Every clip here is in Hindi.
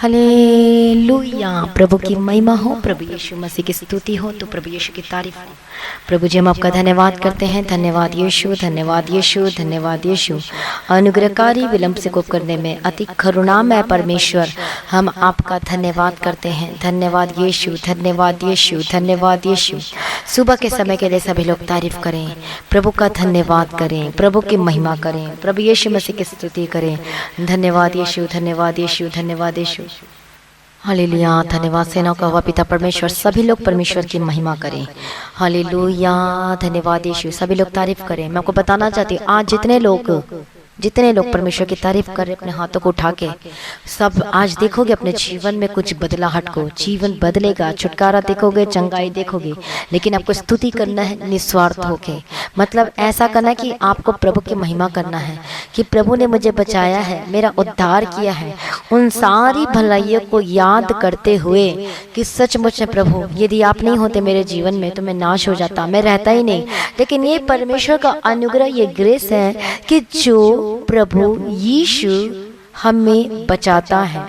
हालेलुया। प्रभु की महिमा हो, प्रभु यीशु मसीह की स्तुति हो, तो प्रभु यीशु की तारीफ हो। प्रभु जी हम आपका धन्यवाद करते हैं। धन्यवाद यीशु, धन्यवाद यीशु, धन्यवाद यीशु। अनुग्रहकारी विलंब से कोप करने में अति करुणामय परमेश्वर, हम आपका धन्यवाद करते हैं। धन्यवाद यीशु, धन्यवाद यीशु, धन्यवाद यीशु। सुबह के समय के लिए सभी लोग तारीफ करें, प्रभु का धन्यवाद करें, प्रभु की महिमा करें, प्रभु यीशु मसीह की स्तुति करें। धन्यवाद यीशु, धन्यवाद यीशु, धन्यवाद यीशु। हालेलुया। धन्यवाद सेनाओं का हुआ पिता परमेश्वर। सभी लोग परमेश्वर की महिमा करें। हालेलुया। धन्यवाद यीशु। सभी लोग तारीफ करें। मैं आपको बताना चाहती हूँ, आज जितने लोग परमेश्वर की तारीफ कर रहे, अपने हाथों को उठा के, सब आज देखोगे अपने जीवन में कुछ बदलाहट को, जीवन बदलेगा, छुटकारा देखोगे, चंगाई देखोगे। लेकिन आपको स्तुति करना है निस्वार्थ होके, मतलब ऐसा करना है कि आपको प्रभु की महिमा करना है कि प्रभु ने मुझे बचाया है, मेरा उद्धार किया है, उन सारी भलाइयों को याद करते हुए कि सचमुच में प्रभु यदि आप नहीं होते मेरे जीवन में तो मैं नाश हो जाता, मैं रहता ही नहीं। लेकिन ये परमेश्वर का अनुग्रह, ये ग्रेस है कि जो प्रभु यीशु हमें बचाता है,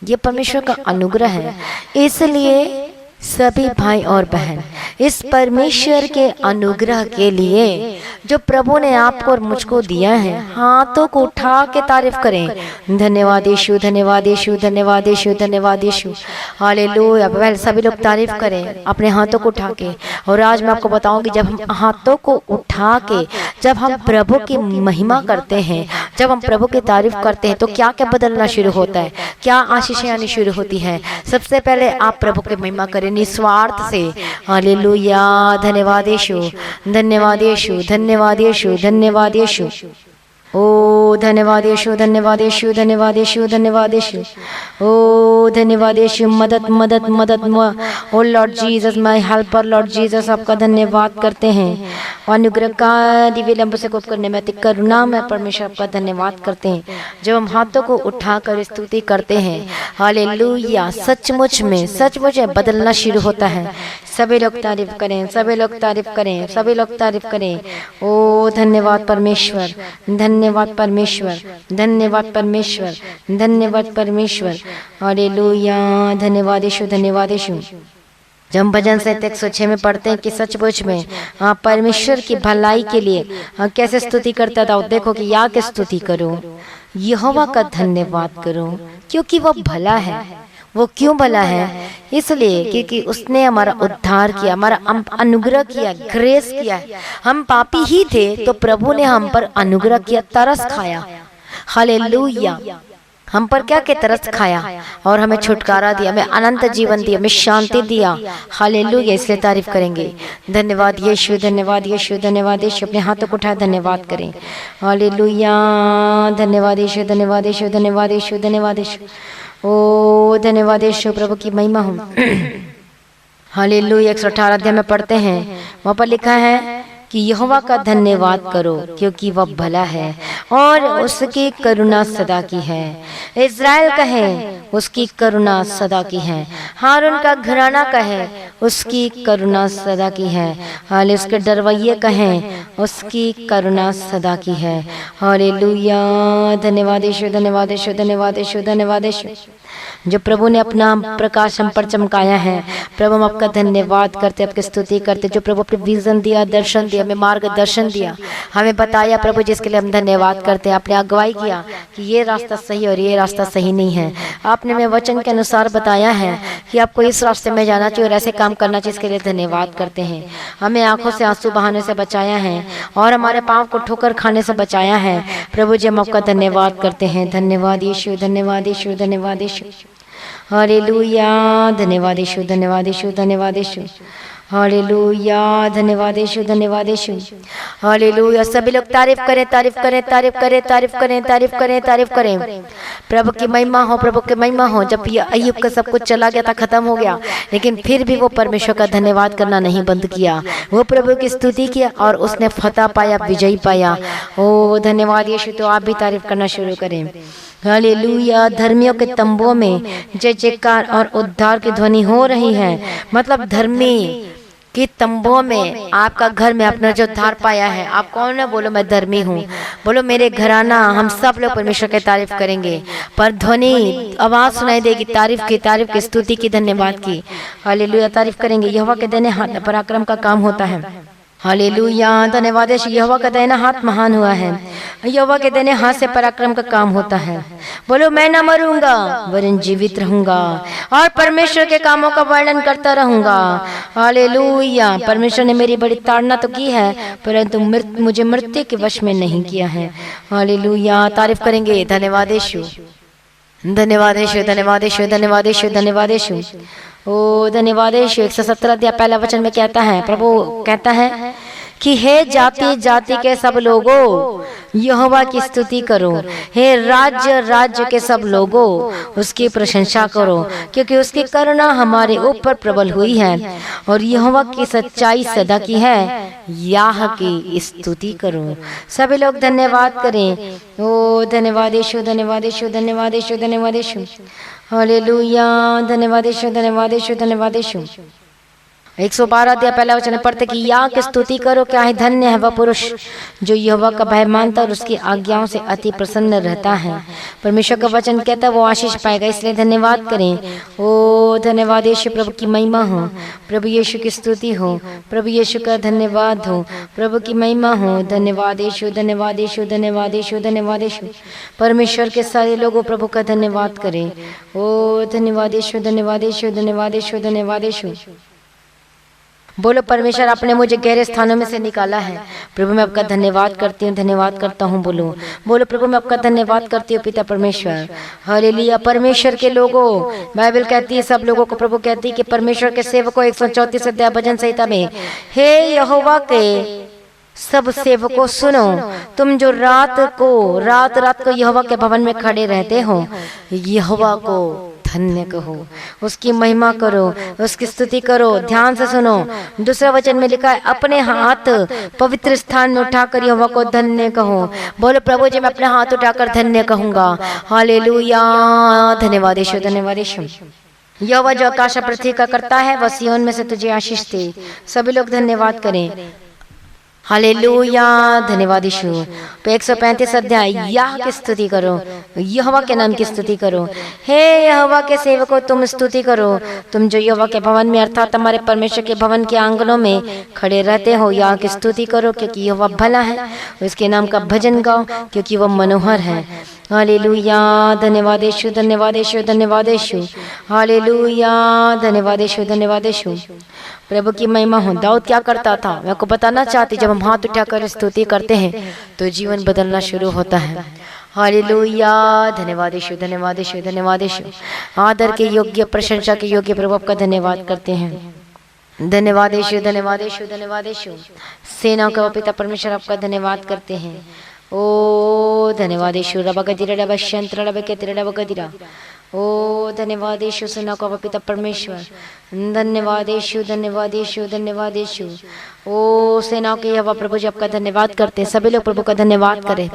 ये परमेश्वर का अनुग्रह है। इसलिए सभी भाई और बहन इस परमेश्वर के अनुग्रह के लिए जो प्रभु ने आपको और मुझको दिया है, हाथों को उठा के तारीफ करें। धन्यवाद यीशु, धन्यवाद यीशु, धन्यवाद यीशु, धन्यवाद यीशु। हालेलुया। पहले सभी लोग तारीफ करें अपने हाथों को उठा के। और आज मैं आपको बताऊंगी, जब हम हाथों को उठा के जब हम प्रभु की महिमा करते हैं, जब हम प्रभु की तारीफ करते हैं, तो क्या क्या बदलना शुरू होता है, क्या आशीषें आनी शुरू होती हैं। सबसे पहले आप प्रभु की महिमा करें निस्वार्थ से। हालेलुया। धन्यवाद यीशु, धन्यवाद यीशु, धन्यवाद यीशु, धन्यवाद यीशु। ओ धन्यवाद यीशु, धन्यवाद यीशु, धन्यवाद यीशु, धन्यवाद यीशु। ओ धन्यवाद यीशु। मदद मदद मदद। Oh lord Jesus my helper, lord Jesus आपका धन्यवाद करते हैं। अनुग्रहकारी विलंब से कोप करने में अति करुणा में परमेश्वर आपका धन्यवाद करते हैं। जब हम हाथों को उठाकर स्तुति करते हैं, हालेलुया, सचमुच में बदलना शुरू होता है। सभी लोग तारीफ करें, सभी लोग तारीफ करें, सभी लोग तारीफ करें। ओ धन्यवाद परमेश्वर, धन्यवाद परमेश्वर, धन्यवाद परमेश्वर, धन्यवाद परमेश्वर। हालेलुया। धन्यवाद यीशु, धन्यवाद यीशु। जब हम भजन संहिता 106 में पढ़ते हैं कि सचमुच में परमेश्वर की भलाई के लिए कैसे स्तुति करता था, देखो कि या के स्तुति करो, यहोवा का धन्यवाद करो क्योंकि वह भला है। वो क्यों भला है? इसलिए क्योंकि उसने हमारा उद्धार किया, हमारा अनुग्रह किया, ग्रेस किया। हम पापी ही थे तो प्रभु ने हम पर अनुग्रह किया, तरस खाया। हालेलुया। हम पर क्या के तरस खाया और हमें छुटकारा दिया, हमें अनंत जीवन दिया, हमें शांति दिया। हालेलुया। इसलिए तारीफ करेंगे। धन्यवाद यीशु, धन्यवाद यीशु, धन्यवाद यीशु। अपने हाथों को उठाए धन्यवाद करें। हालेलुया। धन्यवाद यीशु, धन्यवाद यीशु, धन्यवाद यीशु, धन्यवाद यीशु। ओ धन्यवाद यीशु। प्रभु की महिमा हो। हालेलुया। 118 अध्याय में पढ़ते हैं, वहाँ पर लिखा है कि यहोवा का धन्यवाद करो क्योंकि वह भला है और उसकी करुणा सदा की है। इज़राइल कहे उसकी करुणा सदा की है। हारून का घराना कहे उसकी करुणा सदा की है। हाले उसके डरवैये कहें उसकी करुणा सदा की है। हालेलुया। धन्यवाद यीशु, धन्यवाद यीशु, धन्यवाद यीशु, धन्यवाद यीशु। जो प्रभु ने अपना प्रकाश हम पर चमकाया है, प्रभु हम आपका धन्यवाद करते, आपकी स्तुति करते। जो प्रभु अपने विजन दिया, दर्शन दिया, हमें मार्गदर्शन दिया, हमें बताया प्रभु, जिसके लिए हम धन्यवाद करते हैं। आपने अगुवाई किया कि ये रास्ता सही और ये रास्ता सही नहीं है। आपने हमें वचन के अनुसार बताया है कि आपको इस रास्ते में जाना चाहिए और ऐसे काम करना चाहिए, इसके लिए धन्यवाद करते हैं। हमें आंखों से आंसू बहाने से बचाया है और हमारे पाँव को ठोकर खाने से बचाया है। प्रभु जी हम आपका धन्यवाद करते हैं। धन्यवाद यीशु, धन्यवाद यीशु, धन्यवाद यीशु। हालेलुया। धन्यवाद यीशु, धन्यवाद यीशु, धन्यवाद यीशु। हालेलुया। धन्यवाद यीशु, धन्यवाद यीशु। हालेलुया। सभी लोग तारीफ करें, तारीफ करें, तारीफ करें, तारीफ करें, तारीफ करें, तारीफ करें। प्रभु की महिमा हो, प्रभु की महिमा हो। जब ये अय्यूब का सब कुछ चला गया था, खत्म हो गया, लेकिन फिर भी वो परमेश्वर का धन्यवाद करना नहीं बंद किया। वो प्रभु की स्तुति किया और उसने फतह पाया, विजयी पाया। ओ धन्यवाद यीशु। तो आप भी तारीफ करना शुरू करें। हालेलुया। धर्मियों के तंबुओं में जय जयकार और उद्धार की ध्वनि हो रही है। मतलब धर्मी कि तंबुओं में आपका घर में अपना जो धार पाया है। आप कौन है? बोलो मैं धर्मी हूँ। बोलो मेरे घराना, हम सब लोग परमेश्वर की तारीफ करेंगे। पर ध्वनि आवाज सुनाई देगी तारीफ की, स्तुति की, धन्यवाद की। हालेलुया, तारीफ करेंगे। यहोवा के दाहिने हाथ में पराक्रम का काम होता है। हालेलुया, धन्यवाद है। यहोवा का दाहिना हाथ महान हुआ है। यहोवा के दाहिने हाथ से पराक्रम का काम होता है। बोलो मैं न मरूंगा वरन जीवित रहूंगा और परमेश्वर के कामों का वर्णन करता रहूंगा। हालेलुया, परमेश्वर ने मेरी बड़ी ताड़ना तो की है, परंतु मुझे मृत्यु के वश में नहीं किया है। हालेलुया, तारीफ करेंगे। धन्यवाद यीशु, धन्यवाद यीशु, धन्यवाद यीशु, धन्यवाद यीशु, धन्यवाद यीशु। ओ धन्यवाद यीशु। 117 अध्याय पहला वचन में कहता है, प्रभु कहता है कि हे जाति जाति के सब लोगों यहोवा की स्तुति करो। हे राज्य राज्य के सब लोगों उसकी प्रशंसा करो, क्योंकि उसकी करुणा हमारे ऊपर प्रबल हुई है और यहोवा की सच्चाई सदा की है। याह की स्तुति करो। सभी लोग धन्यवाद करें। ओ धन्यवाद यीशु, धन्यवाद यीशु, धन्यवाद यीशु, धन्यवाद यीशु। हालेलुया, धन्यवाद यीशु, धन्यवाद यीशु, धन्यवाद यीशु। 112 अध्याय पहला वचन पढ़ते कि या की स्तुति करो, क्या ही धन्य है वह पुरुष जो यहोवा का भय मानता और उसकी आज्ञाओं से अति प्रसन्न रहता है। परमेश्वर का वचन कहता है वो आशीष पाएगा, इसलिए धन्यवाद करें। ओ धन्यवाद यीशु, प्रभु की महिमा हो, प्रभु यीशु की स्तुति हो, प्रभु यीशु का धन्यवाद हो, प्रभु की महिमा हो। धन्यवाद यीशु, धन्यवाद यीशु, धन्यवाद यीशु, धन्यवाद यीशु। परमेश्वर के सारे लोगों प्रभु का धन्यवाद करें। ओ धन्यवाद यीशु, धन्यवाद यीशु, धन्यवाद यीशु, धन्यवाद यीशु। बोलो परमेश्वर आपने मुझे गहरे स्थानों में से निकाला है। प्रभु मैं आपका धन्यवाद करती हूँ, धन्यवाद करता हूँ। बोलो बोलो प्रभु मैं आपका धन्यवाद करती हूँ पिता परमेश्वर। हालेलुया। परमेश्वर के लोगों, बाइबल कहती है सब लोगों को प्रभु कहती है कि परमेश्वर के सेवकों 134 अध्याय भजन संहिता में, हे यहोवा के सब सेवकों सुनो, तुम जो रात रात को यहोवा के भवन में खड़े रहते हो, यहोवा को धन्य कहो, उसकी महिमा करो, उसकी स्तुति करो। ध्यान से सुनो, दूसरा वचन में लिखा है अपने हाथ पवित्र स्थान में उठाकर यहोवा को धन्य कहो। बोलो प्रभु जी मैं अपने हाथ उठाकर धन्य कहूंगा। हालेलुया, धन्यवाद यीशु, धन्यवाद यीशु। यहोवा जो आकाश और पृथ्वी का करता है वह सिय्योन में से तुझे आशीष दे। सभी लोग धन्यवाद करें। हालेलुया, धन्यवाद यीशु। 135 अध्याय याह की स्तुति करो, यहोवा के नाम की स्तुति करो। हे यहोवा के सेवकों तुम स्तुति करो, तुम जो यहोवा के भवन में अर्थात हमारे परमेश्वर के भवन के आंगनों में खड़े रहते हो। याह की स्तुति करो क्योंकि यहोवा भला है, उसके नाम का भजन गाओ क्योंकि वह मनोहर है। हालेलुया, धन्यवाद यीशु, धन्यवाद यीशु, धन्यवाद यीशु। हालेलुया, धन्यवाद यीशु, धन्यवाद यीशु। प्रभु की महिमा हो। दाऊद क्या करता था मैं को बताना चाहती, जब हम हाथ उठाकर स्तुति करते हैं तो जीवन बदलना शुरू होता है। हालेलुया, धन्यवाद यीशु, धन्यवाद यीशु, धन्यवाद यीशु। आदर के योग्य, प्रशंसा के योग्य प्रभु आपका धन्यवाद करते हैं। धन्यवाद यीशु, धन्यवाद यीशु, धन्यवाद यीशु। सेना का पिता परमेश्वर आपका धन्यवाद करते हैं। ओ धन्यवाद यीशु, रबा गदिरा रबा शंत्र रबा केतिरा रबा गदिरा। ओ धन्यवाद यीशु, सेना का पिता परमेश्वर। धन्यवाद यीशु, धन्यवाद यीशु, धन्यवाद यीशु। ओ सेना के यहोवा प्रभु जी आपका धन्यवाद करते हैं। सभी लोग प्रभु का धन्यवाद करें।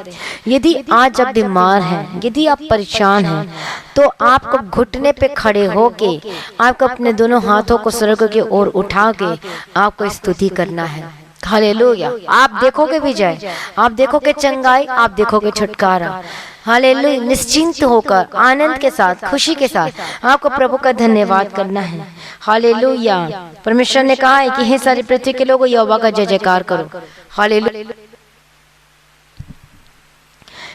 यदि आज आप बीमार हैं, यदि आप परेशान हैं, तो आपको घुटने पे खड़े होके आपको अपने दोनों हाथों को स्वर्ग की ओर उठा के आपको स्तुति करना है। हालेलुया। आप देखोगे विजय, आप देखोगे चंगाई, आप देखोगे छुटकारा। हालेलुया। निश्चिंत होकर आनंद के साथ, खुशी के साथ आपको प्रभु का धन्यवाद करना है। हालेलुया। परमेश्वर ने कहा है कि हे सारी पृथ्वी के लोगों यहोवा का जय जयकार करो। हालेलुया।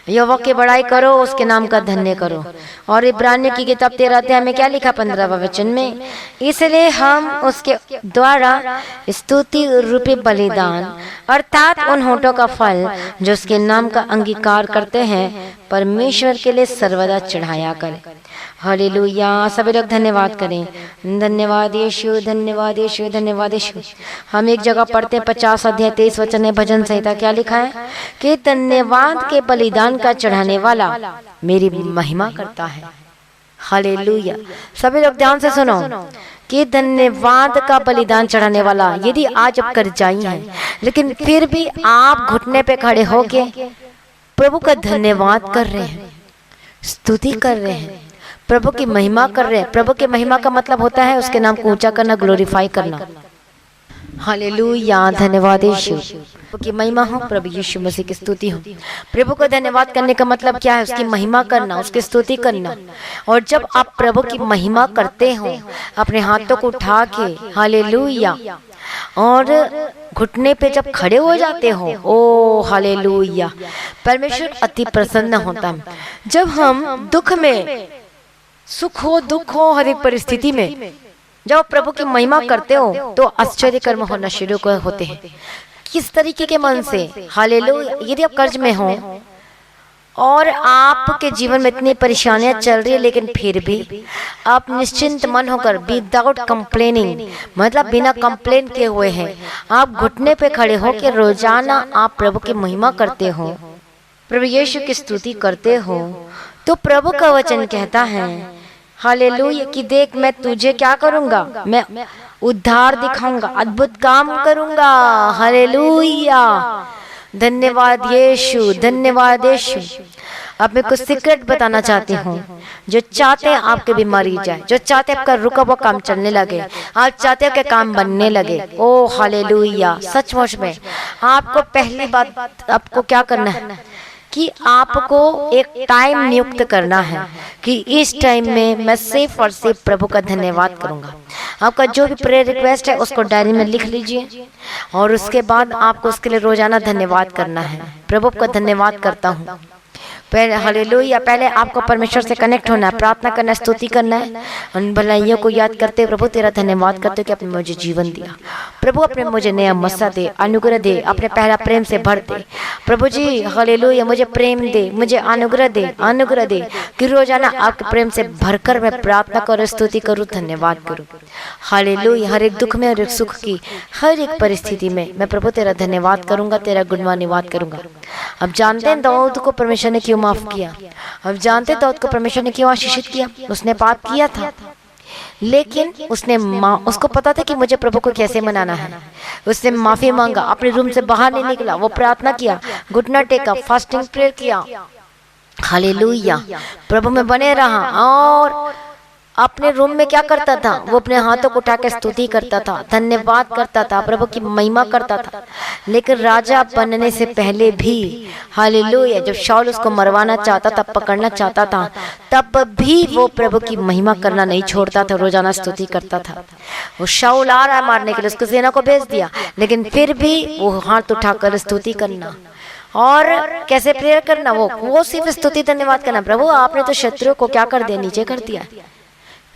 यहोवा की बड़ाई करो, उसके नाम का धन्य करो। और इब्रानियों की किताब 13 अध्याय में क्या लिखा 15वां वचन में, इसलिए हम उसके द्वारा स्तुति रूपी बलिदान अर्थात उन होठों का फल जो उसके नाम का अंगीकार करते हैं परमेश्वर के लिए सर्वदा चढ़ाया करें। हालेलुया। सभी लोग धन्यवाद करें। धन्यवाद यीशु, धन्यवाद यीशु, धन्यवाद यीशु। हम एक जगह पढ़ते हैं 50 अध्याय 23 वचन में भजन संहिता क्या लिखा है कि धन्यवाद के बलिदान का चढ़ाने वाला मेरी महिमा करता है। हालेलुया। सभी लोग ध्यान से सुनो कि धन्यवाद का बलिदान चढ़ाने वाला, यदि आज आप कर्जाई हैं लेकिन फिर भी आप घुटने पे खड़े होके प्रभु का धन्यवाद कर रहे हैं, स्तुति कर रहे हैं, प्रभु की महिमा कर रहे हैं। प्रभु की महिमा का मतलब होता है उसके नाम को ऊंचा करना, ग्लोरीफाई करना। हालेलुया, धन्यवाद यीशु। प्रभु की महिमा हो, प्रभु यीशु मसीह की स्तुति हो। प्रभु को धन्यवाद करने का मतलब क्या है? उसकी महिमा करना, उसकी स्तुति करना। और जब आप प्रभु की महिमा करते हो अपने हाथों को उठा के, हालेलुया, और घुटने पे जब खड़े हो जाते हो, ओ हालेलुया, परमेश्वर अति प्रसन्न होता है। जब हम दुख में, सुख हो दुख हो, हर एक परिस्थिति में जब प्रभु की महिमा करते हो तो आश्चर्य कर्म होना शुरू होते हैं। किस तरीके के मन से? हालेलुया। यदि आप कर्ज में हो और आपके जीवन में इतनी परेशानियां चल रही है, लेकिन फिर भी आप निश्चिंत मन होकर, विदाउट कंप्लेनिंग, मतलब बिना कंप्लेन किए हुए हैं, आप घुटने पे खड़े हो के रोजाना आप प्रभु की महिमा करते हो, प्रभु यीशु की स्तुति करते हो, तो प्रभु का वचन कहता है हालेलुया कि देख मैं तुझे क्या करूंगा, मैं उद्धार दिखाऊंगा, अद्भुत काम करूंगा। हालेलुया, धन्यवाद यीशु, धन्यवाद यीशु। अब मैं कुछ सीक्रेट बताना चाहती हूँ। जो चाहते हैं आपकी बीमारी जाए, जो चाहते हैं आपका रुका हुआ काम चलने लगे, आप चाहते हैं कि काम बनने लगे, ओ हालेलुया, सचमुच में आपको पहली बात आपको क्या करना है कि आपको एक टाइम नियुक्त करना है कि इस टाइम में मैं सिर्फ और सिर्फ प्रभु का धन्यवाद करूंगा। आपका जो भी प्रेयर रिक्वेस्ट है उसको डायरी में लिख लीजिए और उसके बाद आपको उसके लिए रोजाना धन्यवाद करना है। प्रभु का धन्यवाद करता हूँ। पहले हालेलुया, पहले आपको परमेश्वर से कनेक्ट होना है, प्रार्थना करना, स्तुति करना है, उन भलाइयों को याद करते प्रभु तेरा धन्यवाद करते कि आपने मुझे जीवन दिया। प्रभु अपने मुझे नया मौका दे, अनुग्रह दे, अपने पहला प्रेम से भर दे। प्रभु जी हालेलुया, मुझे प्रेम दे, मुझे अनुग्रह दे, अनुग्रह दे कि रोजाना आपके प्रेम से भरकर मैं प्रार्थना करूँ, स्तुति करूँ, धन्यवाद करूँ। हालेलुया, हर एक दुख में, हर एक सुख की, हर एक परिस्थिति में मैं प्रभु तेरा धन्यवाद करूंगा, तेरा गुणवानिवाद करूंगा। अब जानते हैं दाऊद को परमेश्वर ने क्यों माफ किया, अब जानते हैं दाऊद को परमेश्वर ने क्यों आशीषित किया। उसने पाप किया था, लेकिन उसने उसको पता था कि मुझे प्रभु को कैसे मनाना है। उसने माफी मांगा, अपने रूम से बाहर नहीं निकला, वो प्रार्थना किया, घुटना टेका, फास्टिंग प्रेयर किया। हालेलुया, प्रभु में बने रहा और अपने रूम में क्या करता था? वो अपने हाथों को उठा के स्तुति करता था, धन्यवाद करता था, प्रभु की महिमा करता था। लेकिन राजा बनने से पहले भी हालेलुया, जब शाऊल उसको मरवाना चाहता था, पकड़ना चाहता था, तब भी वो प्रभु की महिमा करना नहीं छोड़ता था, रोजाना स्तुति करता था। वो शाऊल आ रहा है मारने के लिए, उसको सेना को भेज दिया, लेकिन फिर भी वो हाथ उठाकर स्तुति करना और कैसे प्रेयर करना, वो सिर्फ स्तुति धन्यवाद करना। प्रभु आपने तो शत्रु को क्या कर दिया, नीचे कर दिया।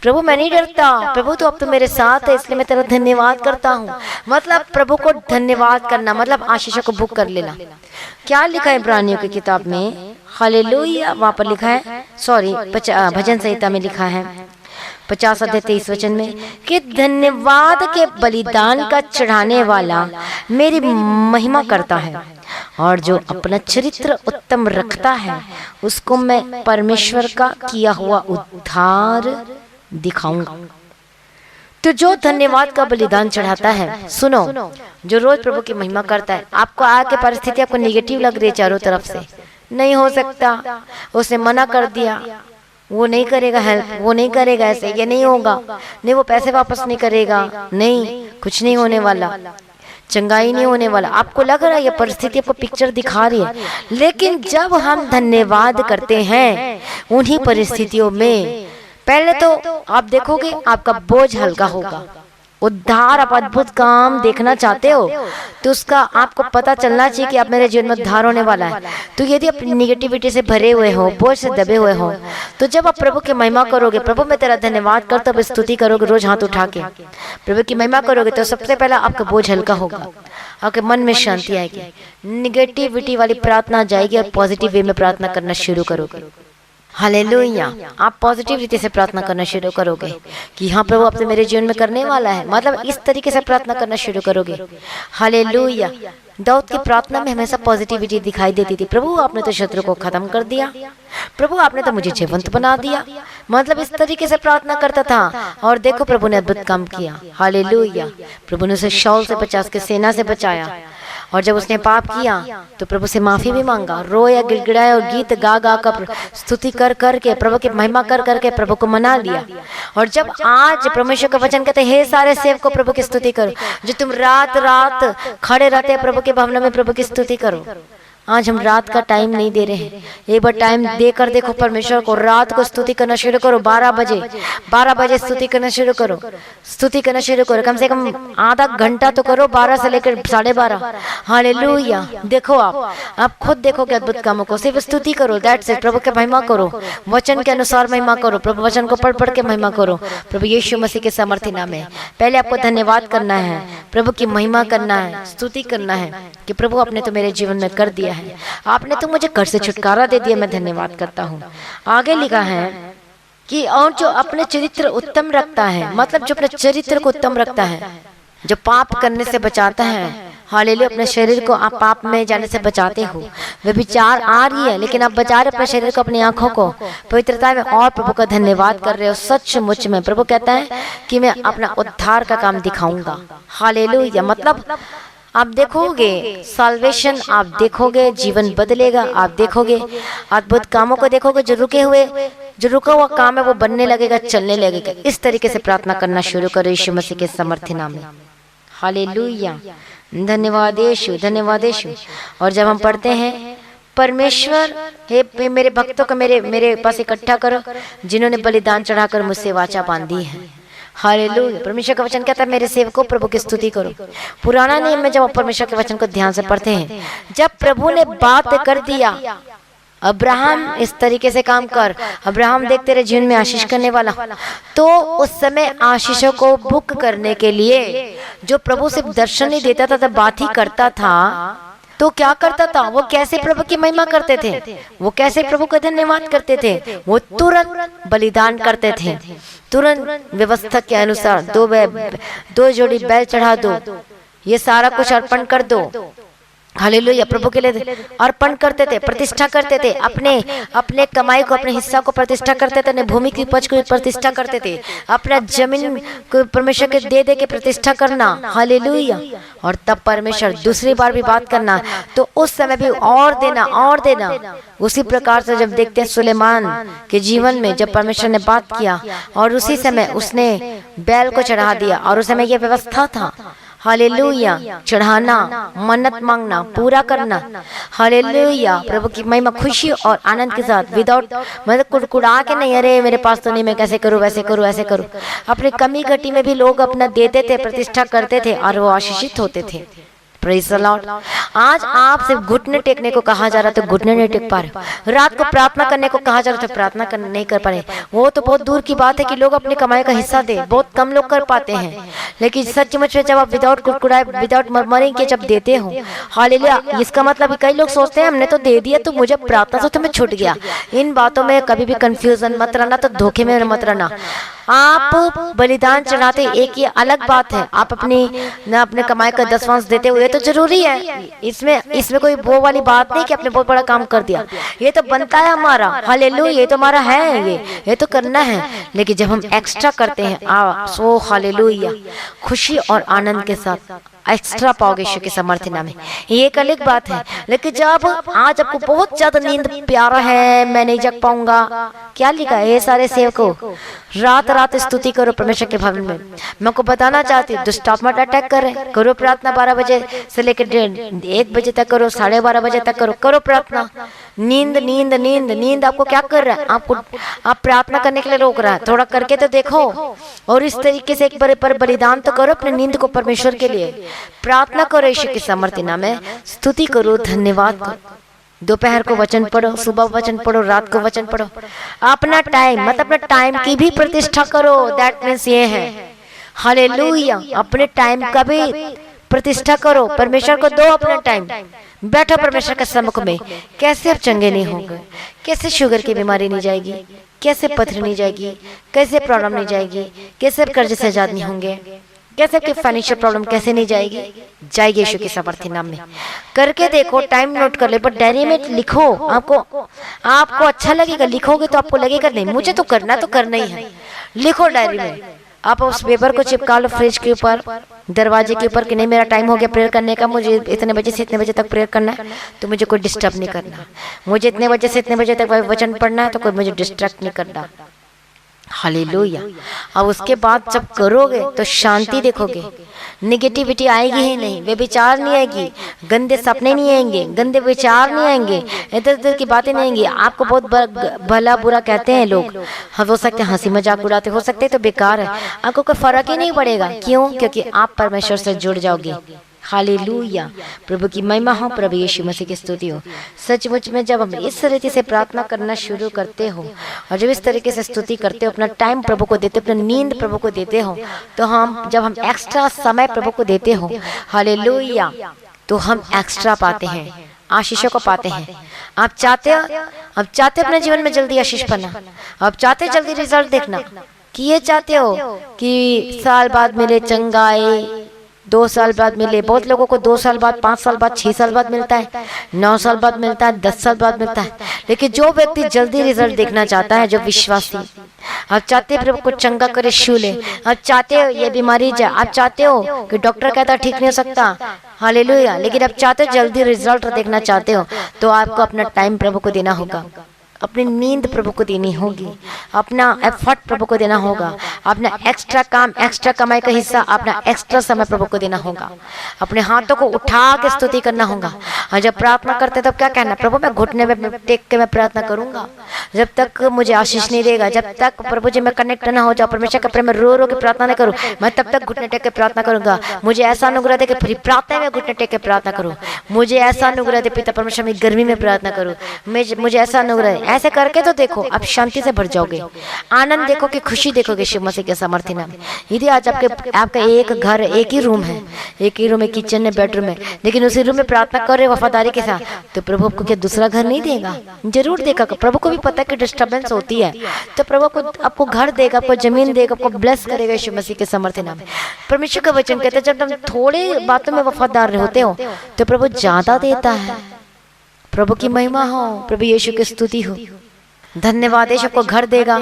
प्रभु मैं नहीं डरता, प्रभु तो अब तो मेरे साथ है, इसलिए मैं तेरा धन्यवाद करता हूँ। मतलब प्रभु को धन्यवाद करना मतलब आशीषों को बुक कर लेना। क्या लिखा है इब्रानियों की किताब में? हालेलुया, वहां पर लिखा है, सॉरी भजन संहिता में लिखा है 50 अध्याय 23 वचन में कि धन्यवाद के बलिदान का चढ़ाने वाला मेरी महिमा करता है और जो अपना चरित्र उत्तम रखता है उसको मैं परमेश्वर का किया हुआ उद्धार दिखाऊंगा। तो जो धन्यवाद का बलिदान चढ़ाता है, सुनो, जो रोज प्रभु की महिमा करता है, आपको आके परिस्थिति आपको निगेटिव लग रही है चारों तरफ से, नहीं हो सकता, उसने मना कर दिया, वो नहीं करेगा हेल्प, वो नहीं करेगा, ऐसे ये नहीं होगा, नहीं वो पैसे वापस नहीं करेगा, नहीं कुछ नहीं होने वाला, चंगाई नहीं होने वाला, आपको लग रहा है ये परिस्थिति आपको पिक्चर दिखा रही है। लेकिन जब हम धन्यवाद करते हैं उन्हीं परिस्थितियों में, पहले तो आप देखोगे आपका बोझ हल्का होगा। उद्धार, आप अद्भुत काम देखना चाहते हो तो उसका आपको पता चलना चाहिए कि आप मेरे जीवन में उद्धार होने वाला है। तो यदि आप निगेटिविटी से भरे हुए हो, बोझ से दबे हुए हो, तो जब आप प्रभु की महिमा करोगे, प्रभु मैं तेरा धन्यवाद करता हूं, स्तुति करोगे रोज हाथ उठा के, प्रभु की महिमा करोगे, तो सबसे पहला आपका बोझ हल्का होगा, आपके मन में शांति आएगी, निगेटिविटी वाली प्रार्थना जाएगी और पॉजिटिव वे में प्रार्थना करना शुरू करोगे। हालेलुया, आप पॉजिटिव रीति से प्रार्थना करना शुरू करोगे कि हाँ प्रभु आपसे मेरे जीवन में करने वाला है, मतलब इस तरीके से प्रार्थना करना शुरू करोगे। हालेलुया, दाऊद की प्रार्थना में हमेशा पॉजिटिविटी दिखाई देती थी। प्रभु आपने तो शत्रु को खत्म कर दिया, प्रभु आपने तो मुझे जीवंत बना दिया, मतलब इस तरीके से प्रार्थना करता था। और देखो प्रभु ने अद्भुत काम किया। हालेलुया, प्रभु ने उसे शाऊल से बचा, उसके सेना से बचाया और जब उसने पाप किया तो प्रभु से माफी भी मांगा, रोया, गिड़गिड़ाया और गीत गा गा कर स्तुति कर करके प्रभु की महिमा कर करके प्रभु को मना लिया। और जब आज परमेश्वर का वचन कहते हे सारे सेवकों प्रभु की स्तुति करो, जो तुम रात रात खड़े रहते हैं प्रभु के भवन में, प्रभु की स्तुति करो। आज हम रात का टाइम नहीं दे रहे हैं, एक बार टाइम देकर देखो परमेश्वर को, रात को स्तुति करना शुरू करो। 12 बजे स्तुति करना शुरू करो, स्तुति करना शुरू करो, कम से कम आधा घंटा तो करो, 12 से लेकर 12:30। हालेलुया। देखो आप खुद देखोगे अद्भुत कामों को, सिर्फ स्तुति करो, दैट्स इट। प्रभु की महिमा करो, वचन के अनुसार महिमा करो, प्रभु वचन को पढ़ पढ़ के महिमा करो प्रभु यीशु मसीह के सामर्थ्य नाम में। पहले आपको धन्यवाद करना है, प्रभु की महिमा करना है, स्तुति करना है कि प्रभु आपने तो मेरे जीवन में कर दिया है, आपने तो मुझे घर से छुटकारा दे दिया, मैं धन्यवाद करता हूँ। आगे लिखा है कि और जो अपने चरित्र उत्तम रखता है, मतलब जो अपने चरित्र को उत्तम रखता है, जो पाप करने से बचाता है, हालेलुया, अपने शरीर को आप पाप में जाने से बचाते हो। वे विचार आ रही है लेकिन आप बचा रहे अपने शरीर को, अपनी आंखों को पवित्रता में, और प्रभु का धन्यवाद कर रहे हो सचमुच में। प्रभु कहता है कि मैं अपना उद्धार का काम दिखाऊंगा। हालेलुया। मतलब आप देखोगे साल्वेशन, आप देखोगे जीवन बदलेगा, आप देखोगे अद्भुत कामों को देखोगे, जो रुका हुआ काम है वो बनने लगेगा, चलने लगेगा। इस तरीके से प्रार्थना करना शुरू करो यीशु मसीह के सामर्थ्य नाम में। हालेलुया। धन्यवाद यीशु, धन्यवाद यीशु। और जब हम पढ़ते हैं परमेश्वर हे मेरे भक्तों को मेरे पास इकट्ठा करो, जिन्होंने बलिदान चढ़ाकर मुझसे वाचा बांधी है। हालेलुया। परमेश्वर का वचन कहता है मेरे सेवकों प्रभु की स्तुति करो। पुराना नियम में जब आप परमेश्वर के वचन को ध्यान से पढ़ते हैं, जब प्रभु ने बात कर दिया अब्राहम इस तरीके से काम कर, अब्राहम देख तेरे जीवन में आशीष करने वाला, तो उस समय आशीषों को बुक करने के लिए जो प्रभु सिर्फ दर्शन नहीं देता था, तब बात ही करता था, तो क्या करता था वो? कैसे प्रभु की महिमा करते थे, वो कैसे प्रभु का धन्यवाद करते थे? वो तुरंत बलिदान करते थे, तुरंत व्यवस्था के अनुसार दो जोड़ी बैल चढ़ा दो, ये सारा कुछ अर्पण कर दो। हालेलुया। प्रभु के लिए अर्पण करते थे, प्रतिष्ठा करते थे, अपने कमाई को, अपने हिस्सा को प्रतिष्ठा करते थे, अपने भूमि की उपज को प्रतिष्ठा करते थे, अपना जमीन को परमेश्वर के दे के प्रतिष्ठा करना। हालेलुया। और तब परमेश्वर दूसरी बार भी बात करना, तो उस समय भी और देना। उसी प्रकार से जब देखते हैं सुलेमान के जीवन में, जब परमेश्वर ने बात किया और उसी समय उसने बैल को चढ़ा दिया, और उस समय यह व्यवस्था था। हालेलुया। चढ़ाना, मन्नत मांगना, पूरा करना। हालेलुया। प्रभु की महिमा खुशी और आनंद के साथ, विदाउट मतलब कुड़कुड़ा के नहीं, अरे मेरे पास तो नहीं, मैं कैसे करूं, वैसे करूं, ऐसे करूं। अपनी कमी घटी में भी लोग अपना देते थे, प्रतिष्ठा करते थे और वो आशीषित होते थे। Praise the Lord. आज आप सिर्फ घुटने टेकने को कहा जा रहा तो घुटने नहीं टेक पा रहे, रात को प्रार्थना करने को कहा जा रहा तो प्रार्थना नहीं कर पा रहे। वो तो बहुत दूर की बात है कि लोग अपनी कमाई का हिस्सा दे, बहुत कम लोग कर पाते हैं। लेकिन सचमुच में जब आप विदाउट कुड़कुड़ाए, विदाउट मरमरिंग के जब देते हो, हालेलुया, इसका मतलब कई लोग सोचते हैं हमने तो दे दिया तो मुझे प्रार्थना से तुम्हें छूट गया। इन बातों में कभी भी कंफ्यूजन मत रहना, तो धोखे में मत रहना। आप बलिदान चढ़ाते एक ये अलग बात है, आप अपने कमाई का 10वांश देते हुए तो जरूरी है, इसमें कोई वो वाली बात नहीं कि आपने बहुत बड़ा काम कर दिया, ये तो बनता है हमारा। हालेलुया। ये तो हमारा है, ये तो करना है। लेकिन जब हम एक्स्ट्रा करते हैं, सो हालेलुया, खुशी और आनंद के साथ एक्स्ट्रा पाओगे यीशु के सामर्थ्य नाम में। ये एक अलग बात है। लेकिन जब आज आपको बहुत ज्यादा नींद प्यारा है, मैं नहीं जग पाऊंगा, क्या लिखा है? ये सारे सेवकों रात स्तुति करो परमेश्वर के भवन में। मैं आपको बताना चाहती हूँ, दुष्ट मत अटैक करो प्रार्थना 12 बजे से लेकर 1 बजे तक करो, 12:30 बजे तक करो प्रार्थना। नींद आपको क्या कर रहा है? आप प्रार्थना करने के लिए रोक रहा है। थोड़ा करके तो देखो, और इस तरीके से एक बार बलिदान तो करो अपने नींद को परमेश्वर के लिए। प्रार्थना करो यीशु के सामर्थ्य नाम में, स्तुति करो, धन्यवाद करो। दोपहर को वचन पढ़ो, सुबह वचन पढ़ो, रात को वचन पढ़ो। अपना टाइम, मतलब अपना टाइम की भी प्रतिष्ठा करो। दैट मीन्स ये है, हालेलुया, अपने टाइम का भी प्रतिष्ठा करो, परमेश्वर को दो अपना टाइम। बैठो परमेश्वर के सम्मुख में। कैसे आप चंगे नहीं होंगे, कैसे शुगर की बीमारी नहीं जाएगी, कैसे पथरी नहीं जाएगी, कैसे प्रॉब्लम नहीं जाएगी, कैसे कर्ज से आजाद नहीं होंगे, कैसे आपकी फाइनेंशियल प्रॉब्लम कैसे नहीं जाएगी यीशु के सामर्थ्य नाम में। करके देखो, टाइम नोट कर ले, पर डायरी में लिखो। आपको अच्छा लगेगा, लिखोगे तो आपको लगेगा नहीं मुझे तो करना ही है। लिखो डायरी में, आप उस पेपर को चिपका लो फ्रिज के ऊपर, दरवाजे के ऊपर कि नहीं मेरा टाइम हो गया प्रेयर करने का, मुझे इतने बजे से इतने बजे तक प्रेयर करना है, तो मुझे कोई डिस्टर्ब नहीं करना। मुझे इतने बजे से इतने बजे तक वचन पढ़ना है, तो कोई मुझे डिस्ट्रैक्ट नहीं करना। हालेलुया। अब उसके बाद जब करोगे तो शांति देखोगे, निगेटिविटी आएगी ही नहीं, वे विचार नहीं आएगी, गंदे सपने नहीं आएंगे, गंदे विचार नहीं आएंगे, इधर उधर की बातें नहीं आएंगी। आपको बहुत भला बुरा कहते हैं लोग, हो सकते हैं हंसी मजाक उड़ाते, हो सकते हैं तो बेकार है, आपको कोई फर्क ही नहीं पड़ेगा। क्यों? क्योंकि आप परमेश्वर से जुड़ जाओगे। हालेलुया। प्रभु की महिमा हो, प्रभु यीशु मसीह की स्तुति हो। सचमुच में जब हम इस तरीके से प्रार्थना करना शुरू करते हो और जब इस तरीके से स्तुति करते हो, अपना टाइम प्रभु को देते हो, अपना नींद प्रभु को देते हो, तो जब हम एक्स्ट्रा समय प्रभु को देते हो, हालेलुया, तो हम एक्स्ट्रा पाते हैं, आशीषों को पाते हैं। आप चाहते अपने जीवन में जल्दी आशीष पाना, आप चाहते जल्दी रिजल्ट देखना, कि ये चाहते हो कि साल बाद मिले चंगाई, 2 साल बाद मिले। बहुत लोगों को 2 साल बाद, 5 साल बाद, 6 साल बाद मिलता है, 9 साल बाद मिलता है, 10 साल बाद मिलता है। लेकिन जो व्यक्ति जल्दी रिजल्ट देखना चाहता है, जो विश्वासी, आप चाहते हो प्रभु को चंगा करे, छू ले, आप चाहते हो ये बीमारी जाए, आप चाहते हो कि डॉक्टर कहता ठीक नहीं हो सकता, हालेलुया, लेकिन आप चाहते हो जल्दी रिजल्ट देखना चाहते हो, तो आपको अपना टाइम प्रभु को देना होगा, अपनी नींद प्रभु को देनी होगी, अपना एफर्ट प्रभु को देना होगा, अपना एक्स्ट्रा काम, एक्स्ट्रा कमाई का हिस्सा, अपना एक्स्ट्रा समय प्रभु को देना होगा, अपने हाथों को उठा के स्तुति करना होगा। और जब प्रार्थना करते तब क्या कहना? प्रभु मैं घुटने में टेक के मैं प्रार्थना करूंगा, जब तक मुझे आशीष नहीं देगा, जब तक प्रभु जी मैं कनेक्ट ना हो जाऊँ, परमेश्वर के प्रेम में रो रो के प्रार्थना नहीं करूँ, मैं तब तक घुटने टेक के प्रार्थना करूंगा। मुझे ऐसा अनुग्रह दे कि फिर प्रार्थना में घुटने टेक के प्रार्थना करूँ, मुझे ऐसा अनुग्रह दे पिता परमेश्वर में गर्मी में प्रार्थना करूँ, मुझे ऐसा अनुग्रह। ऐसे करके तो देखो आप शांति से भर जाओगे, आनंद देखोगे, खुशी देखोगे शिव मसीह के सामर्थ्य नाम। यदि आज आपका एक घर, एक ही रूम है, एक ही रूम है, किचन है, बेडरूम है, लेकिन उसी रूम में प्रार्थना कर रहे हो वफादारी के साथ, तो प्रभु आपको क्या दूसरा घर नहीं देगा? जरूर देगा। प्रभु को भी पता है कि डिस्टर्बेंस होती है, तो प्रभु को आपको घर देगा, आपको जमीन देगा, आपको ब्लेस करेगा शिव मसीह के सामर्थ्य नाम। परमेश्वर का वचन कहते हैं जब तुम थोड़े बातों में वफादार होते हो तो प्रभु ज्यादा देता है। प्रभु की महिमा हो, प्रभु यीशु की स्तुति हो। धन्यवाद है, आपको घर देगा,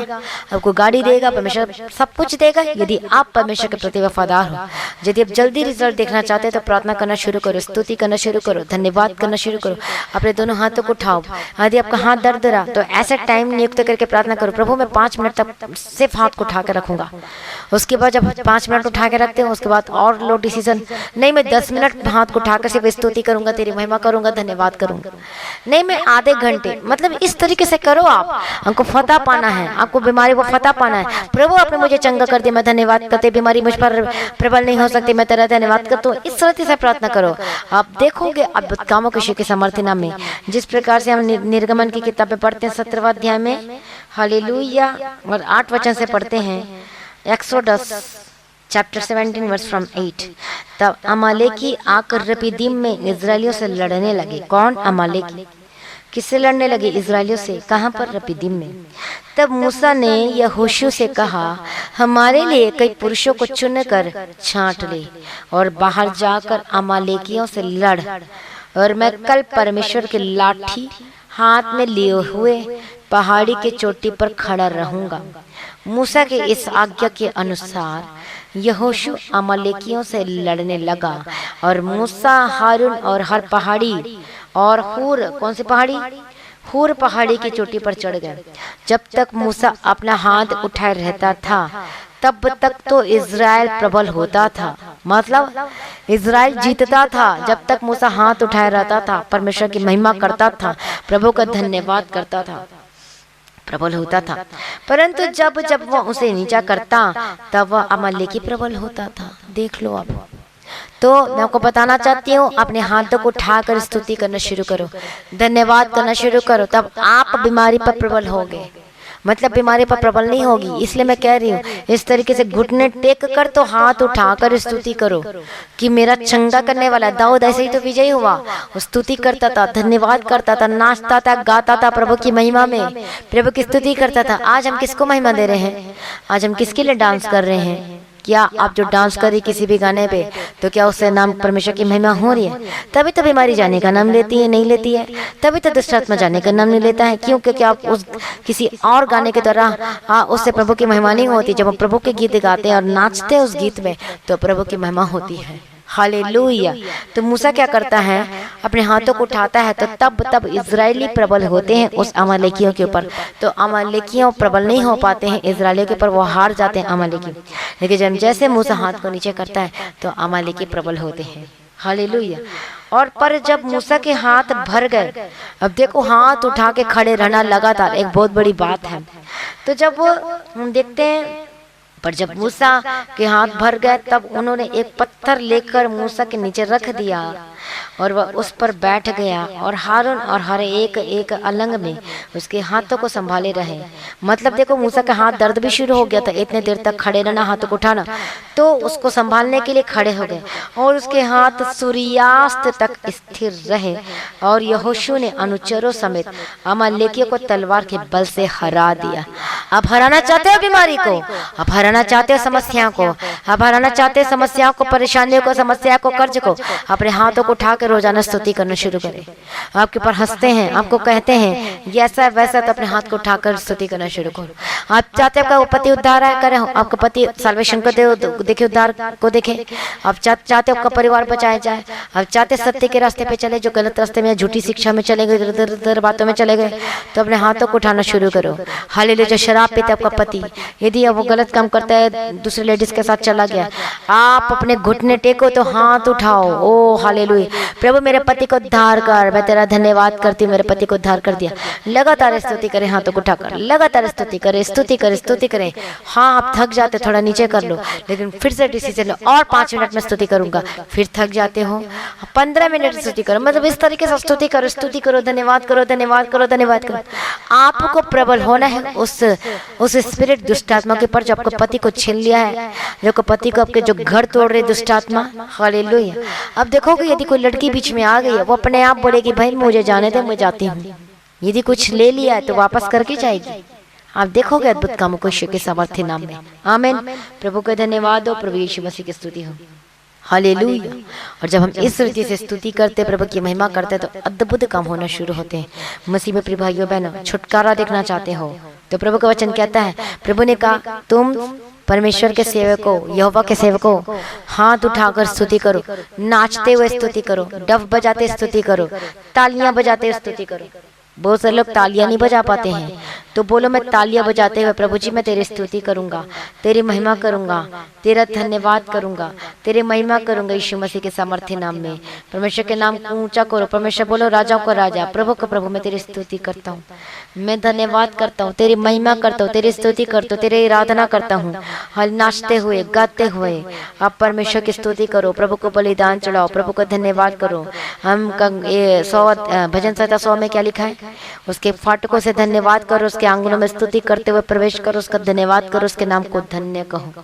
आपको गाड़ी देगा, परमेश्वर सब कुछ देगा यदि आप परमेश्वर के प्रति वफादार हो। यदि आप जल्दी रिजल्ट देखना चाहते हैं तो प्रार्थना करना शुरू करो, स्तुति करना शुरू करो, धन्यवाद करना शुरू करो, अपने दोनों हाथों को उठाओ। यदि आपका हाथ दर्द रहा तो ऐसा टाइम नियुक्त करके प्रार्थना करो, प्रभु मैं 5 मिनट तक सिर्फ हाथ को उठा के रखूंगा। उसके बाद जब 5 मिनट उठा के रखते हो, उसके बाद और लो डिसीजन, नहीं मैं 10 मिनट हाथ को उठाकर सिर्फ स्तुति करूंगा, तेरी महिमा करूंगा, धन्यवाद करूंगा, नहीं मैं आधे घंटे, मतलब इस तरीके से करो। आपको फतह पाना है, आपको बीमारी को फतह पाना है। प्रभु आपने मुझे चंगा कर दिया, मैं धन्यवाद करते, बीमारी मुझ पर प्रबल नहीं हो सकती, मैं तेरा धन्यवाद करता हूँ। इस तरह से प्रार्थना करो, आप देखोगे अद्भुत कामों के यीशु के सामर्थ्य नाम में। जिस प्रकार से हम निर्गमन की किताबें पढ़ते हैं 17वां अध्याय में, हालेलुया, और 8 वचन से पढ़ते हैं, एक्सोडस चैप्टर 17 वर्स फ्रॉम 8। तब अमालेकी आकर रपीदीम में इजरायलियों से लड़ने लगे। कौन? अमालेकी। किससे लड़ने लगे? इजरायलियों से। कहाँ पर? रपीदीम में। तब मूसा ने यहोशू से कहा, हमारे लिए कई पुरुषों को चुनकर छांट ले और बाहर जाकर अमालेकियों से लड़, और मैं कल परमेश्वर की लाठी हाथ में लिए हुए पहाड़ी के चोटी पर खड़ा रहूंगा। मूसा के इस आज्ञा के अनुसार यहोशू अमालेकियों से लड़ने लगा, और मूसा, हारून और हर पहाड़ी और हूर, कौन सी पहाड़ी? हूर पहाड़ी की चोटी पर चढ़ गए। जब तक मूसा अपना हाथ उठाए रहता था तब तक तो इज़राइल प्रबल होता था, मतलब इज़राइल जीतता था। जब तक मूसा हाथ उठाए रहता था, परमेश्वर की महिमा करता था, प्रभु का धन्यवाद करता था, प्रबल होता था। परंतु जब जब वह उसे नीचा करता तब वह अमालेकी प्रबल होता था। देख लो आप। तो मैं आपको बताना चाहती हूँ, अपने हाथों को उठाकर स्तुति करना शुरू करो, धन्यवाद करना शुरू करो, तब आप बीमारी पर प्रबल होगे। मतलब बीमारी पर प्रबल नहीं होगी। इसलिए मैं कह रही हूँ, इस तरीके से घुटने टेक कर तो हाथ उठाकर स्तुति करो कि मेरा चंगा करने वाला। दाऊद ऐसे ही तो विजयी हुआ, वो स्तुति करता था, धन्यवाद करता था, नाचता था, गाता था, प्रभु की महिमा में प्रभु की स्तुति करता था। आज हम किसको महिमा दे रहे हैं? आज हम किसके लिए डांस कर रहे हैं? क्या आप जो डांस कर रही किसी भी गाने पे, तो क्या उससे नाम परमेश्वर की महिमा हो रही है? तभी तो बीमारी जाने का नाम लेती है, नहीं लेती है। तभी तो दुष्ट आत्मा जाने का नाम नहीं लेता है। क्यों? क्योंकि आप उस किसी और गाने के द्वारा उससे प्रभु की महिमा नहीं होती। जब हम प्रभु के गीत गाते हैं और नाचते हैं उस गीत में, तो प्रभु की महिमा होती है। हालेलुया। तो मूसा क्या करता है? अपने हाथों को उठाता है, तो तब इजरायली प्रबल होते हैं उस अमालेकियों के ऊपर। तो अमालेकियों प्रबल नहीं हो पाते हैं इजरायलियों के ऊपर, वो हार जाते हैं अमालेकी। लेकिन जब जैसे मूसा हाथ को नीचे करता है, तो अमालेकी प्रबल होते हैं। हालेलुया। और पर जब मूसा के हाथ भर गए, अब देखो हाथ उठा के खड़े रहना लगातार एक बहुत बड़ी बात है। तो जब हम देखते हैं, पर जब मूसा के हाथ भर गए, तब उन्होंने एक पत्थर लेकर मूसा के नीचे रख दिया और वह उस पर बैठ गया, और हारून और हर एक अलंग में उसके हाथों को संभाले रहे। मतलब देखो मूसा का हाथ दर्द भी शुरू हो गया था, इतने देर तक खड़े रहना, हाथों को उठाना, तो उसको संभालने के लिए खड़े हो गए, और उसके हाथ सूर्यास्त तक स्थिर रहे। और यहोशू ने अनुचरों समेत अमालेकियों को तलवार के बल से हरा दिया। आप हराना चाहते हो बीमारी को, आप हराना चाहते हो समस्याओं को, आप हराना चाहते हो समस्याओं को, परेशानियों को, समस्या को, कर्ज को, अपने हाथों को उठा कर रोजाना स्तुति करना शुरू करें। आपके ऊपर हंसते हैं, आपको कहते हैं ऐसा वैसा, तो अपने हाथ को उठाकर स्तुति करना शुरू करो। आप चाहते हो आपका पति उद्धार करे, आपका पति साल्वेशन को देखे, उद्धार को देखे। आप चाहते हो आपका परिवार बचाया जाए। आप चाहते सत्य के रास्ते पे चले, जो गलत रास्ते में, झूठी शिक्षा में चले गए, इधर बातों में चले गए, तो अपने हाथों को उठाना शुरू करो। हालेलुया। जो शराब पीता आपका पति, यदि वो गलत काम करता है, दूसरे लेडीज के साथ चला गया, आप अपने घुटने टेको तो हाथ उठाओ। ओ हालेलुया। प्रभु मेरे पति को उद्धार कर, मैं तेरा धन्यवाद करती हूँ, मेरे पति को उद्धार कर दिया। लगातार स्तुति करें, हाथों को उठाकर लगातार स्तुति करें, स्तुति करें, स्तुति करें। हाँ, आप थक जाते थोड़ा नीचे कर लो, लेकिन फिर से डिसीजन लो, और 5 मिनट में स्तुति करूंगा। फिर थक जाते हो, 15 मिनट स्तुति करो। मतलब इस तरीके से स्तुति करो, स्तुति करो, धन्यवाद करो, धन्यवाद करो, धन्यवाद करो। आपको प्रबल होना है उस स्पिरिट दुष्ट आत्मा के ऊपर जो आपको पति को छीन लिया है, जो पति को आपके जो घर तोड़ रहे दुष्ट आत्मा। हालेलुया। अब देखोगे यदि कोई लड़की बीच में आ गई है, वो अपने आप बोलेगी भाई मुझे जाने दे, मैं जाती हूँ। यदि कुछ ले लिया है तो वापस करके जाएगी। आप देखोगे अद्भुत कामों को यीशु के सामर्थ्य नाम में। आमीन। प्रभु का धन्यवाद हो, प्रभु यीशु मसीह की स्तुति हो। हालेलुया। और जब हम इस रीति से स्तुति करते, प्रभु की महिमा करते, तो अद्भुत काम होना शुरू होते हैं। मसीह में प्रिय भाइयों बहनों, छुटकारा देखना चाहते हो तो प्रभु का वचन कहता है, प्रभु ने कहा तुम परमेश्वर के सेवकों, यहोवा के सेवकों, हाथ उठाकर स्तुति करो, नाचते हुए स्तुति करो, डफ बजाते स्तुति करो, तालियां बजाते स्तुति करो। बहुत सारे लोग तालियां नहीं बजा पाते हैं, तो बोलो मैं तालियां बजाते हुए प्रभु जी मैं तेरी स्तुति करूंगा, तेरी महिमा करूंगा, तेरा धन्यवाद करूंगा, तेरी महिमा करूंगा यीशु मसीह के सामर्थ्य नाम में। परमेश्वर के नाम को ऊंचा करो। परमेश्वर बोलो राजाओं को राजा, प्रभु को प्रभु, मैं तेरी स्तुति करता हूँ, मैं धन्यवाद करता हूँ, तेरी महिमा करता हूँ, तेरी स्तुति करता हूँ, तेरी आराधना करता हूँ। हल नाचते हुए गाते हुए आप परमेश्वर की स्तुति करो, प्रभु को बलिदान चढ़ाओ, प्रभु को धन्यवाद करो। हम भजन संहिता 100 में क्या लिखा है? उसके फाटकों से धन्यवाद करो, उसके आंगनों में स्तुति करते हुए प्रवेश करो, उसका धन्यवाद करो, उसके नाम को धन्य कहो,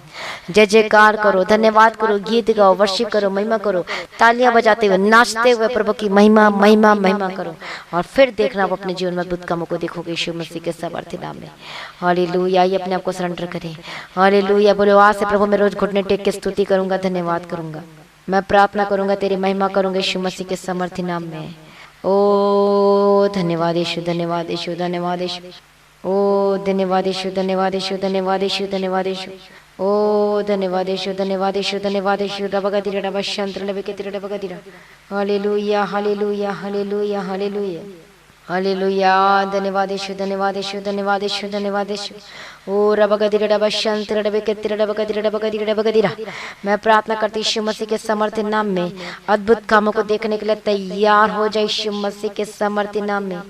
जय जयकार करो, धन्यवाद करो, गीत गाओ, वर्शिप करो, महिमा करो, तालियां बजाते हुए नाचते हुए प्रभु की महिमा महिमा महिमा करो। और फिर देखना आप अपने जीवन में अद्भुत कामों को देखोगे यीशु मसीह के सामर्थ्य नाम में। हालेलुया। ये अपने आप को सरेंडर करें। हालेलुया। बोलो आज से प्रभु मैं रोज घुटने टेक के स्तुति करूंगा, धन्यवाद करूंगा, मैं प्रार्थना करूंगा, तेरी महिमा करूंगा यीशु मसीह के सामर्थ्य नाम में। ओ धन्यवाद यीशु, धन्यवाद यीशु, धन्यवाद यीशु। ओ धन्यवाद यीशु, धन्यवाद यीशु, धन्यवाद यीशु, धन्यवाद यीशु। ओ धन्यवाद यीशु, धन्यवाद यीशु, धन्यवाद यीशु। रबगदिरा रबशंत्र लबकेतिरा रबगदिरा। Hallelujah, hallelujah, hallelujah, hallelujah, hallelujah. धन्यवाद यीशु, धन्यवाद यीशु, धन्यवाद यीशु, धन्यवाद यीशु। ओ रबगदिरा रबशंत्र लबकेतिरा रबगदिरा रबगदिरा रबगदिरा। मैं प्रार्थना करती यीशु मसीह के सामर्थ्य नाम में अद्भुत कामों को देखने के लिए तैयार हो जाए यीशु मसीह के सामर्थ्य नाम में।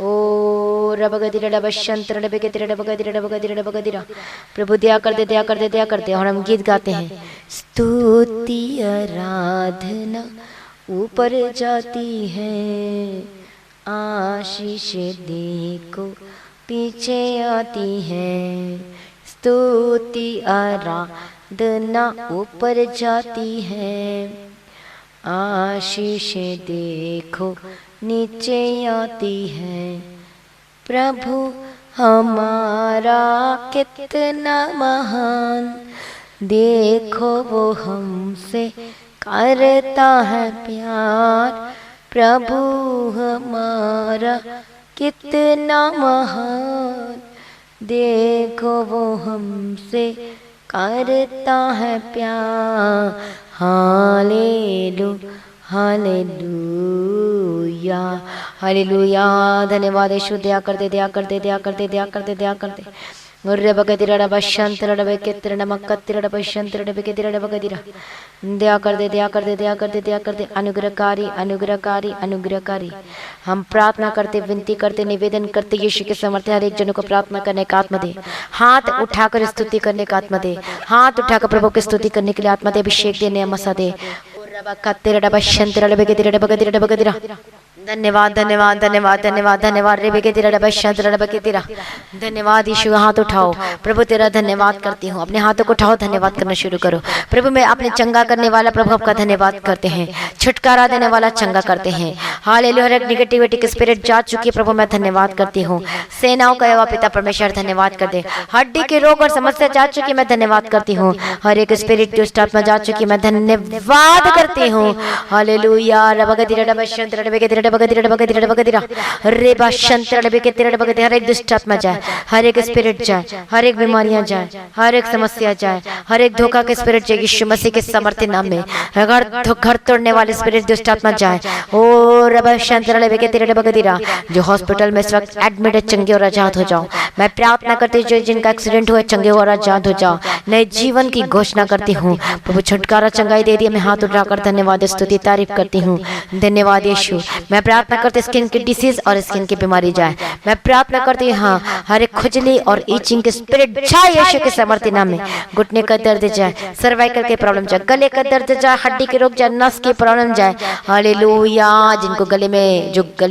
ओ रबगदिरा रबशंत्र लबकेतिरा रबगदिरा रबगदिरा रबगदिरा। प्रभु दया कर दे, दया कर दे, दया कर दे। और हम गीत गाते हैं, स्तुति आराधना ऊपर जाती है, आशीष देखो पीछे आती है। स्तुति आराधना ऊपर जाती है, आशीष देखो नीचे आती है। प्रभु हमारा कितना महान, देखो वो हमसे करता है प्यार, प्रभु हमारा कितना महान। देखो वो हमसे करता है प्यार, हालेलुया हालेलुया हालेलुया। धन्यवाद यीशु, दया कर दे दया कर दे दया कर दे दया कर दे दया कर दे। दया कर दे दया कर दे दया कर दे दया कर दे। अनुग्रहकारी अनुग्रहकारी अनुग्रहकारी। हम प्रार्थना करते, विनती करते, निवेदन करते यीशु के समर्थ हर एक जनों को प्रार्थना करने का आत्मा दे, हाथ उठाकर स्तुति करने का आत्मा दे, हाथ उठाकर प्रभु की स्तुति करने के लिए आत्मा दे, अभिषेक दे, नियमसा दे। धन्यवाद धन्यवाद धन्यवाद धन्यवाद धन्यवाद। धन्यवाद यीशु। हाथ उठाओ, प्रभु तेरा धन्यवाद करती हूँ। अपने हाथों को उठाओ, धन्यवाद करना शुरू करो। प्रभु मैं अपने चंगा करने वाला प्रभु आपका धन्यवाद करते हैं, छुटकारा देने वाला चंगा करते हैं। हालेलुया। हर एक निगेटिविटी की स्पिरिट जा चुकी है प्रभु, मैं धन्यवाद करती हूँ। सेनाओं का यहोवा पिता परमेश्वर धन्यवाद कर दे। हड्डी के रोग और समस्या जा चुकी, मैं धन्यवाद करती हूँ। हर एक स्पिरिट दुष्ट आत्मा जा चुकी, मैं धन्यवाद करती हूँ। हालेलुया। हर एक दुष्ट आत्मा जाए, हर एक स्पिरिट जाए, हर एक बीमारियां जाए, हर एक समस्या जाए, हर एक धोखा के स्पिरिट जाए यीशु मसीह के समर्थी नाम में। घर तोड़ने वाले स्पिरिट दुष्ट आत्मा जाए। ओ रबा शंतरा जो हॉस्पिटल में इस वक्त एडमिट है, चंगे और आजाद हो जाओ। मैं प्रार्थना करती हूँ जो जिनका एक्सीडेंट हुआ चंगे और आजाद हो जाओ। नए जीवन की घोषणा करती हूँ प्रभु, छुटकारा चंगाई दे दिया। मैं हाथ उठाकर धन्यवाद स्तुति तारीफ करती हूँ। धन्यवाद यीशु। मैं प्रार्थना करती स्किन की डिसीज और स्किन की बीमारी जाए। मैं प्रार्थना करती हूँ हाँ, हर एक खुजली और ईचिंग के स्पिरिट जाए यीशु के समर्थी नाम में। घुटने का दर्द जाए, सर्वाइकल के प्रॉब्लम जाए, गले का दर्द जाए, हड्डी के रोग जाए, नस की प्रॉब्लम जाए। हालेलुया। जिनको गले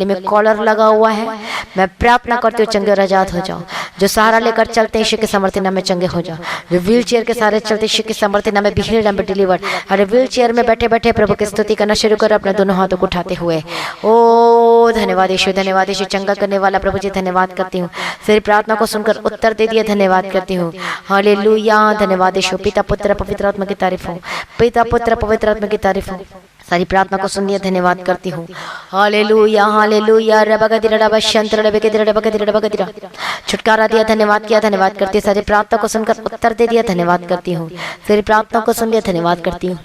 में कॉलर लगा हुआ है, मैं प्रार्थना करती हूँ चंगे और आजाद हो जाओ। जो सहारा लेकर चलते हैं यीशु के समर्थी नाम में चंगे हो जाओ। जो व्हील चेयर के सहारे चलते यीशु के समर्थी नाम में be healed and be delivered. अरे व्हील चेयर में बैठे बैठे प्रभु की स्तुति करना शुरू करो अपने दोनों हाथों को उठाते हुए। ओ धन्यवाद यीशु, धन्यवाद यीशु। चंगा करने वाला प्रभु जी धन्यवाद करती हूँ। तेरी प्रार्थना को सुनकर उत्तर दे दिया, धन्यवाद करती हूँ। हालेलुया। धन्यवाद यीशु। पिता पुत्र पवित्र आत्मा की तारीफ हो, पिता पुत्र पवित्र आत्मा की तारीफ हो। सारी प्रार्थना को सुन लिया, धन्यवाद करती हूँ। Hallelujah hallelujah. छुटकारा दिया, धन्यवाद किया, धन्यवाद करती हूँ। सारी प्रार्थना को सुनकर उत्तर दे दिया, धन्यवाद करती हूँ। सारी प्रार्थना को सुन लिया, धन्यवाद करती हूँ।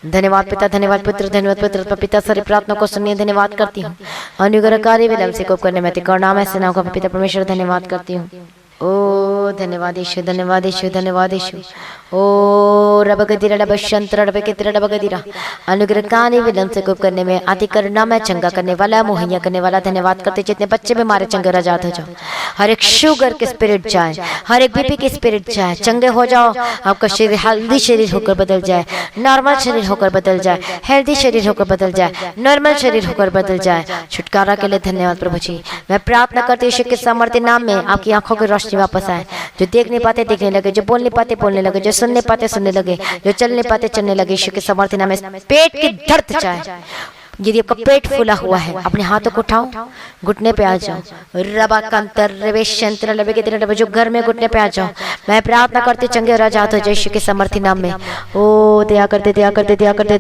धन्यवाद पिता, धन्यवाद पुत्र, धन्यवाद पुत्र पिता। सारी प्रार्थना को सुनिए, धन्यवाद करती हूँ। अनुग्रहकारी विलंब से कोप करने में नाम ऐसे नाम का पिता परमेश्वर धन्यवाद करती हूँ। ओ धन्यवाद यीशु, धन्यवाद यीशु, धन्यवाद यीशु। ओ अनुग्रहकारी विलंब से कोप करने में अति करुणा में चंगा करने वाला, मुहैया करने वाला, धन्यवाद करते। जितने बच्चे बीमार चंगे आजाद हो जाओ। हर एक शुगर के स्पिरिट जाए, हर एक बीपी की स्पिरिट जाए, चंगे हो जाओ। आपका शरीर हेल्दी शरीर होकर बदल जाए, नॉर्मल शरीर होकर बदल जाए, हेल्दी शरीर होकर बदल जाए, नॉर्मल शरीर होकर बदल जाए। छुटकारा के लिए धन्यवाद प्रभु जी। मैं प्रार्थना करती हूं यीशु के सामर्थ्य नाम में आपकी आंखों की रोशनी वापस आए। जो देख नहीं पाते देखने लगे, जो बोल नहीं पाते बोलने लगे, जो सुन नहीं पाते सुनने लगे, जो चल नहीं पाते चलने लगे। यीशु के सामर्थ्य नाम में पेट की दर्द जाए। यदि आपका पेट फूला हुआ है, अपने हाथों को उठाओ, घुटने पे आ जाओ। रबा कंतर रेवेशंतर लबे के तेरे जो घर में घुटने पे आ जाओ। मैं प्रार्थना करते चंगे और आजाद हो जाए यीशु के समर्थी नाम में। ओ दया करते दया करते दया करते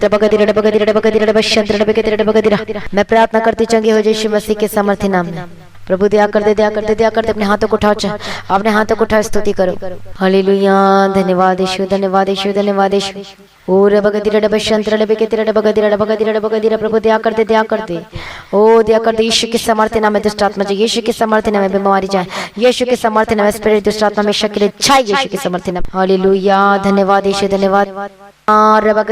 मैं प्रार्थना करती चंगे हो जाए यीशु मसीह के समर्थी नाम में। प्रभु दया कर दे, दया कर दे, दया कर दे। अपने हाथों को उठाओ, अपने हाथों को उठाओ, स्तुति करो। हालेलुया। धन्यवाद यीशु, धन्यवाद यीशु, धन्यवाद यीशु। और बगदिरा डबशंतर डबे के तेरा बगदिरा बगदिरा बगदिरा। प्रभु दया कर दे, दया कर दे। ओ दया कर दे। यीशु के समर्थी नाम में दुष्ट आत्मा जाए, यीशु के समर्थी नाम में बीमारी जाए, यीशु के समर्थी नाम में स्पिरिट दुष्ट आत्मा में शक्ति जाए यीशु के समर्थी नाम। हालेलुया। धन्यवाद यीशु, धन्यवाद। दया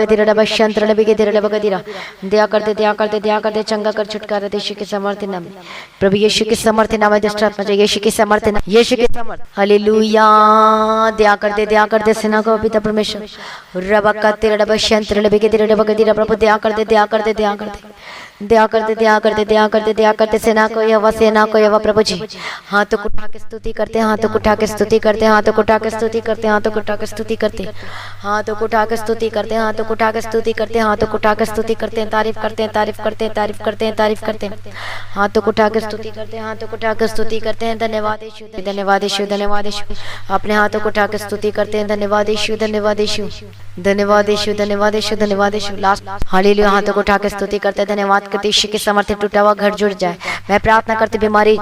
करते, दया करते, दया करते। चंगा कर, छुटकारा दे यीशु के समर्थी नाम। प्रभु यीशु के समर्थी नाम में दुष्ट आत्मा जाए, यीशु के समर्थी नाम, यीशु के समर्थ। हालेलुया। दया करते, दया करते। सेना को पिता परमेश्वर रबा का तेरा डबशंतर डबे के तेरा डबा के तेरा। प्रभु दया करते, दया करते, दया करते। दया करते दया करते दया करते दया करते, सेना को यहोवा प्रभु जी। हाथों को उठा के स्तुति करते, हाथों को उठा के स्तुति करते, हाथों को उठा के स्तुति करते, हाथों को उठा के स्तुति करते, हाथों को उठा के स्तुति करते, हाथों को उठा के स्तुति करते, हाथों को उठा के स्तुति करते हैं, तारीफ करते हैं, तारीफ करते हैं, तारीफ करते हैं, तारीफ करते हैं, हाथों को उठा के स्तुति करते हैं, हाथों को उठा के स्तुति करते हैं। धन्यवाद यीशु, धन्यवाद यीशु, धन्यवाद यीशु। अपने हाथों को उठा के स्तुति करते हैं। धन्यवाद यीशु, धन्यवाद यीशु, धन्यवाद यीशु, धन्यवाद यीशु, धन्यवाद यीशु। लास्ट हालेलुया, हाथों को उठा के स्तुति करते हैं। धन्यवाद करते यीशु के समर्थ टूटा हुआ घर जुड़ जाए। मैं प्रार्थना करती बीमारी,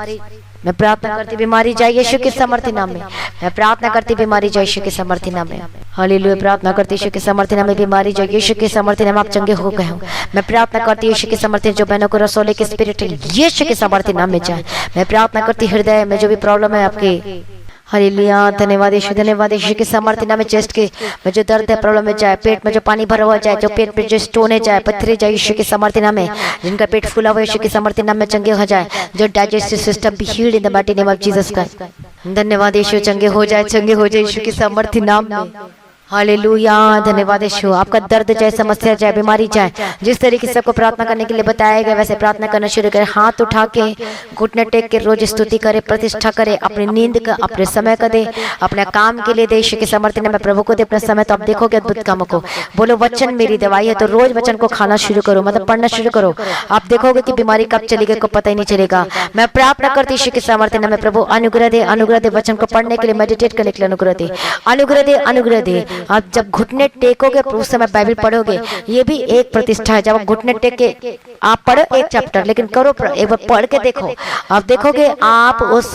मैं प्रार्थना करती बीमारी जाए यीशु के समर्थी नाम में। मैं प्रार्थना करती बीमारी जाए यीशु के समर्थी नाम में। हालेलुया, प्रार्थना करती यीशु के समर्थी नाम में बीमारी जाए यीशु के समर्थी नाम में। आप चंगे हो गए हो। मैं प्रार्थना करती यीशु के समर्थी, जो बहनों को रसोले के स्पिरिट यीशु के समर्थी नाम में जाए। मैं प्रार्थना करती हृदय में जो भी प्रॉब्लम है आपके, हालेलुया, धन्यवाद यीशु, धन्यवाद यीशु के समर्थी नाम में। चेस्ट के में जो दर्द है, प्रॉब्लम में जाए, पेट में जो पानी भरा हुआ जाए, जो पेट में जो स्टोन है जाए, पत्थरे जाए यीशु के समर्थी नाम में। जिनका पेट फूला हुआ यीशु के समर्थी नाम में चंगे हो जाए। जो digestive system be healed in the mighty name of Jesus Christ. धन्यवाद यीशु, चंगे हो जाए, चंगे हो जाए यीशु के समर्थी नाम में। हालेलुया, धन्यवाद यीशु। आपका दर्द चाहे, समस्या चाहे, बीमारी चाहे, जिस तरीके से आपको प्रार्थना करने के लिए बताया गया वैसे प्रार्थना करना शुरू करें। हाथ उठा के, घुटने टेक के रोज स्तुति करे, प्रतिष्ठा करे। अपनी नींद का, अपने समय का दे, अपने काम के लिए दे यीशु के समर्थन में। प्रभु को दे अपना समय, तो आप देखोगे अद्भुत कामों को। बोलो वचन मेरी दवाई है, तो रोज वचन को खाना शुरू करो, मतलब पढ़ना शुरू करो। आप देखोगे कि बीमारी कब चली गई को पता ही नहीं चलेगा। मैं प्रार्थना करती यीशु के समर्थन में। प्रभु अनुग्रह दे, अनुग्रह दे, वचन को पढ़ने के लिए, मेडिटेट करने के लिए अनुग्रह दे, अनुग्रह दे, अनुग्रह दे। आप जब घुटने टेकोगे उस समय बाइबल पढ़ोगे, ये भी एक प्रतिष्ठा है। जब आप घुटने टेक के आप पढ़ो एक चैप्टर, लेकिन करो एक बार पढ़ के देखो, आप देखोगे आप उस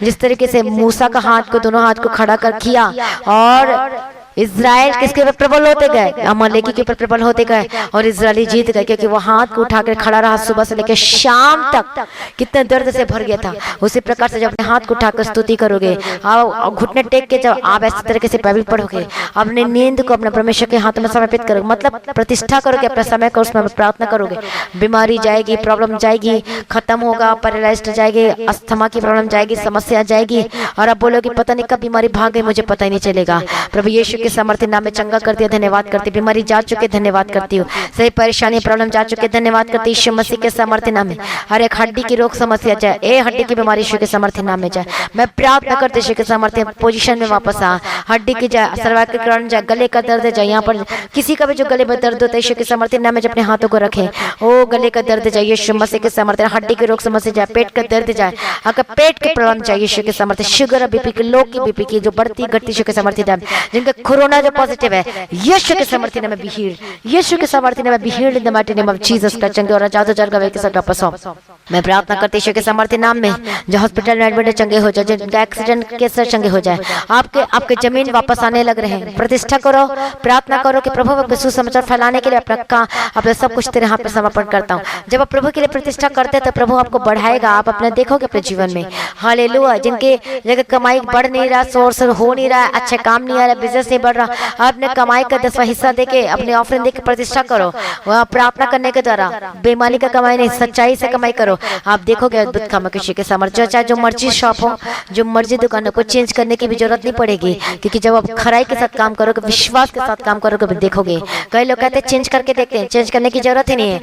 जिस तरीके से मूसा का हाथ को, दोनों हाथ को खड़ा कर किया और इज़राइल किसके ऊपर प्रबल होते गए, अमालेकी के ऊपर प्रबल होते गए और इज़राइली जीत गए, क्योंकि वो हाथ को उठाकर खड़ा रहा सुबह से लेकर शाम तक। कितने दर्द से भर गया था। उसी प्रकार से जब अपने हाथ को उठाकर स्तुति करोगे, आप घुटने टेक के जब आप ऐसे तरीके से बाइबल पढ़ोगे, अपने नींद को अपने परमेश्वर के हाथ में समर्पित करोगे, मतलब प्रतिष्ठा करोगे अपने समय को, उसमें प्रार्थना करोगे, बीमारी जाएगी, प्रॉब्लम जाएगी, खत्म होगा, पैरालाइज्ड जाएगी, अस्थमा की प्रॉब्लम जाएगी, समस्या जाएगी, और आप बोलोगे पता नहीं कब बीमारी भाग गई, मुझे पता ही नहीं चलेगा। प्रभु यीशु के समर्थन नाम में चंगा कर दिया, धन्यवाद करती। बीमारी जा चुके, धन्यवाद करती हूँ। सही परेशानी प्रॉब्लम जा चुके, धन्यवाद करती यीशु मसीह के समर्थन नाम में। हर एक हड्डी की रोग समस्या जाए, ए हड्डी की बीमारी यीशु के समर्थन नाम में जाए। मैं प्रार्थना करती यीशु के समर्थन पोजीशन में वापस आ, हड्डी की जाए, सर्वाइकल कारण जाए, गले का दर्द जाए, यहाँ पर किसी का भी जो गले में दर्द होता है यीशु के समर्थन नाम में अपने हाथों को रखें, ओ गले का दर्द जाए यीशु मसीह के समर्थन। हड्डी की रोग समस्या जाए, पेट का दर्द जाए, अगर पेट के प्रॉब्लम जाए यीशु के समर्थन। शुगर बीपी की, लो की बीपी की जो बढ़ती घटती यीशु के समर्थन नाम। जिनका कोरोना जो पॉजिटिव है यीशु के समर्थन में भीड़, यीशु के समर्थन में भीड़ in the mighty name of Jesus का चंगे और जादू जरगा वे के सब वापस आओ। मैं प्रार्थना करती यीशु के समर्थन नाम में जो हॉस्पिटल में एडमिट चंगे हो जाए, जिनका एक्सीडेंट के सर चंगे हो जाए, आपके जमीन वापस आने लग रहे हैं। प्रतिष्ठा करो, प्रार्थना करो कि प्रभु आपके सुसमाचार फैलाने के लिए अपना सब कुछ तेरे हाथ में समर्पण करता हूँ। जब आप प्रभु के लिए प्रतिष्ठा करते हैं तो प्रभु आपको बढ़ाएगा, आप अपने देखोगे अपने जीवन में। हालेलुया। जिनके जगह कमाई बढ़ नहीं रहा, सोर्स हो नहीं रहा, अच्छे काम नहीं आ रहा, बिजनेस नहीं बढ़ रहा, आपने कमाई का 10वां हिस्सा देके, अपने ऑफरिंग देके प्रतिष्ठा करो। वह प्रार्थना करने के द्वारा बेईमानी का कमाई नहीं, सच्चाई से कमाई करो। आप देखोगे अद्भुत काम किसी के सामर्थ्य। चाहे जो मर्जी शॉप हो, जो मर्जी दुकानों को चेंज करने की भी जरूरत नहीं पड़ेगी, क्योंकि जब आप खराई के साथ काम करोगे, विश्वास के साथ काम करोगे, देखोगे। कई लोग कहते हैं चेंज करके देखते हैं, चेंज करने की जरूरत ही नहीं है।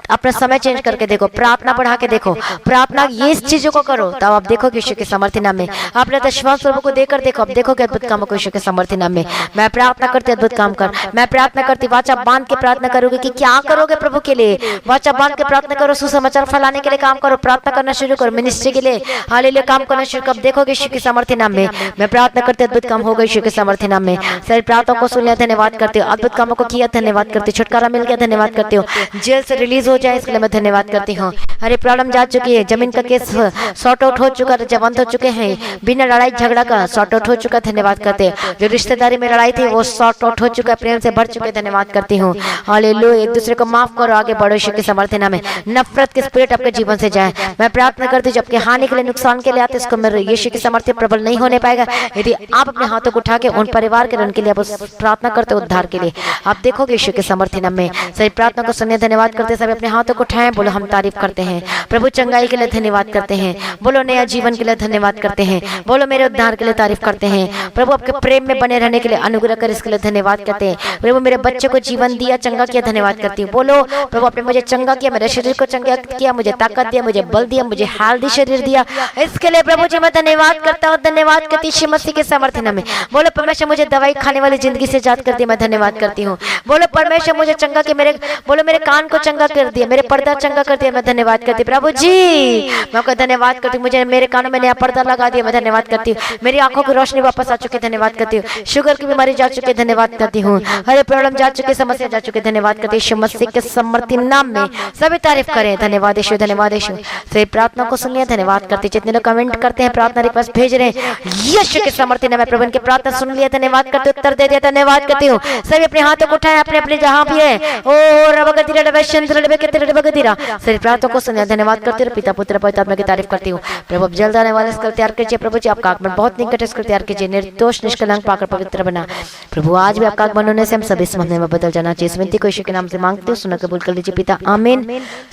अपना समय चेंज करके देखो, प्रार्थना बढ़ा के देखो, प्रार्थना ये इस चीजों को करो, तब आप देखोगे यीशु के समर्थी नाम में। अपने विश्वास प्रभु को देकर देखो, आप देखोगे अद्भुत कामों को यीशु के समर्थी नाम में। मैं प्रार्थना करती अद्भुत काम कर, मैं प्रार्थना करती वाचा बांध के प्रार्थना करोगे कि क्या करोगे प्रभु के लिए। वाचा बांध के प्रार्थना करो, सुसमाचार फैलाने के लिए काम करो, प्रार्थना करना शुरू करो, मिनिस्ट्री के लिए हालेलुया काम करना शुरू करो। देखोगे यीशु के समर्थी नाम में। मैं प्रार्थना करती अद्भुत काम होगा यीशु के समर्थी नाम में। सारी प्रार्थना को सुन लिया, धन्यवाद करती हूँ। अद्भुत कामों को किया, धन्यवाद करती हूँ। छुटकारा मिल गया, धन्यवाद करती हूँ। जेल से रिलीज हो जाए, इसके लिए मैं धन्यवाद करती हूँ। अरे प्रॉब्लम जा चुकी है, जमीन का केस सॉर्ट आउट हो चुका, जवान हो चुके हैं, बिना लड़ाई झगड़ा का सॉर्ट आउट हो चुका, धन्यवाद करते हैं। जो रिश्तेदारी में लड़ाई थी वो सॉर्ट आउट हो चुका, प्रेम से भर चुके, धन्यवाद करती हूँ। हालेलुया। एक दूसरे को माफ करो, आगे बढ़ो यीशु के समर्थन नाम में। नफरत के स्पिरिट आपके जीवन से जाए। मैं प्रार्थना करती हूँ जबकि हानि के लिए, नुकसान के लिए आते, इसको मेरे यीशु के समर्थन प्रबल नहीं होने पाएगा यदि आप अपने हाथों को उठा के उन परिवार के उनके लिए आप प्रार्थना करते उद्धार के लिए। आप देखोगे यीशु के समर्थन नाम में। सही प्रार्थना को सुनिए, धन्यवाद करते सभी अपने हाथों को उठाएं, बोलो हम तारीफ करते हैं प्रभु। चंगाई के लिए धन्यवाद करते हैं, बोलो नया जीवन के लिए धन्यवाद करते हैं, बोलो मेरे उद्धार के लिए तारीफ करते हैं प्रभु। आपके प्रेम में बने रहने होने के लिए अनुग्रह कर, इसके लिए धन्यवाद करते हैं। प्रभु मेरे बच्चे को जीवन दिया, चंगा किया, धन्यवाद करती हूँ। बोलो प्रभु आपने मुझे चंगा किया, मेरे शरीर को चंगा किया, मुझे ताकत दिया, मुझे बल दिया, मुझे हेल्दी शरीर दिया, इसके लिए प्रभु जी मैं धन्यवाद करता हूँ, धन्यवाद करती यीशु मसीह के सामर्थ्य नाम में। बोलो परमेश्वर मुझे दवाई खाने वाली जिंदगी से आजाद कर दिया, मैं धन्यवाद करती हूँ। बोलो परमेश्वर मुझे चंगा किया, बोलो मेरे कान को चंगा कर दिया, मेरे पर्दा चंगा कर दिया, मैं धन्यवाद करती हूँ। प्रभु जी मैं आपका धन्यवाद करती हूँ, मुझे मेरे कानों में नया पर्दा लगा दिया, मैं धन्यवाद करती हूँ। मेरी आंखों की रोशनी वापस आ चुकी, धन्यवाद करती हूँ। शुगर की बीमारी जा चुकी, धन्यवाद करती हूँ। हर प्रॉब्लम जा चुके, समस्या जा चुके, धन्यवाद करती हूँ। यीशु मसीह के समर्थी नाम में सभी तारीफ करें, धन्यवाद यीशु, धन्यवाद यीशु। सही प्रार्थना को सुनिए, धन्यवाद करते जितने लोग कमेंट करते हैं, प्रार्थना रिक्वेस्ट भेज रहे हैं, यीशु के समर्थी नाम में प्रभु की प्रार्थना सुन लिया, धन्यवाद करते, उत्तर दे दिया, धन्यवाद करती हूँ। सभी अपने हाथों को उठाए, अपने अपने जहां भी है, ओ रबगतिरा रबशंद्र रबगतिरा रबगतिरा, सभी प्रार्थना को सुनिए, धन्यवाद करती हूँ। पिता पुत्र पवित्र आत्मा की तारीफ करती हूँ। प्रभु अब जल्द आने वाले इसका तैयार कीजिए, प्रभु जी आपका आगमन बहुत निकट है, इसका तैयार कीजिए, निर्दोष निष्कलंक पाकर पवित्र बना। प्रभु आज भी आपका आगमन होने से हम सभी इस महीने में बदल जाना चाहिए, इस विनती को यीशु के नाम से मांगते हो, सुना कबूल कर लीजिए पिता, आमीन।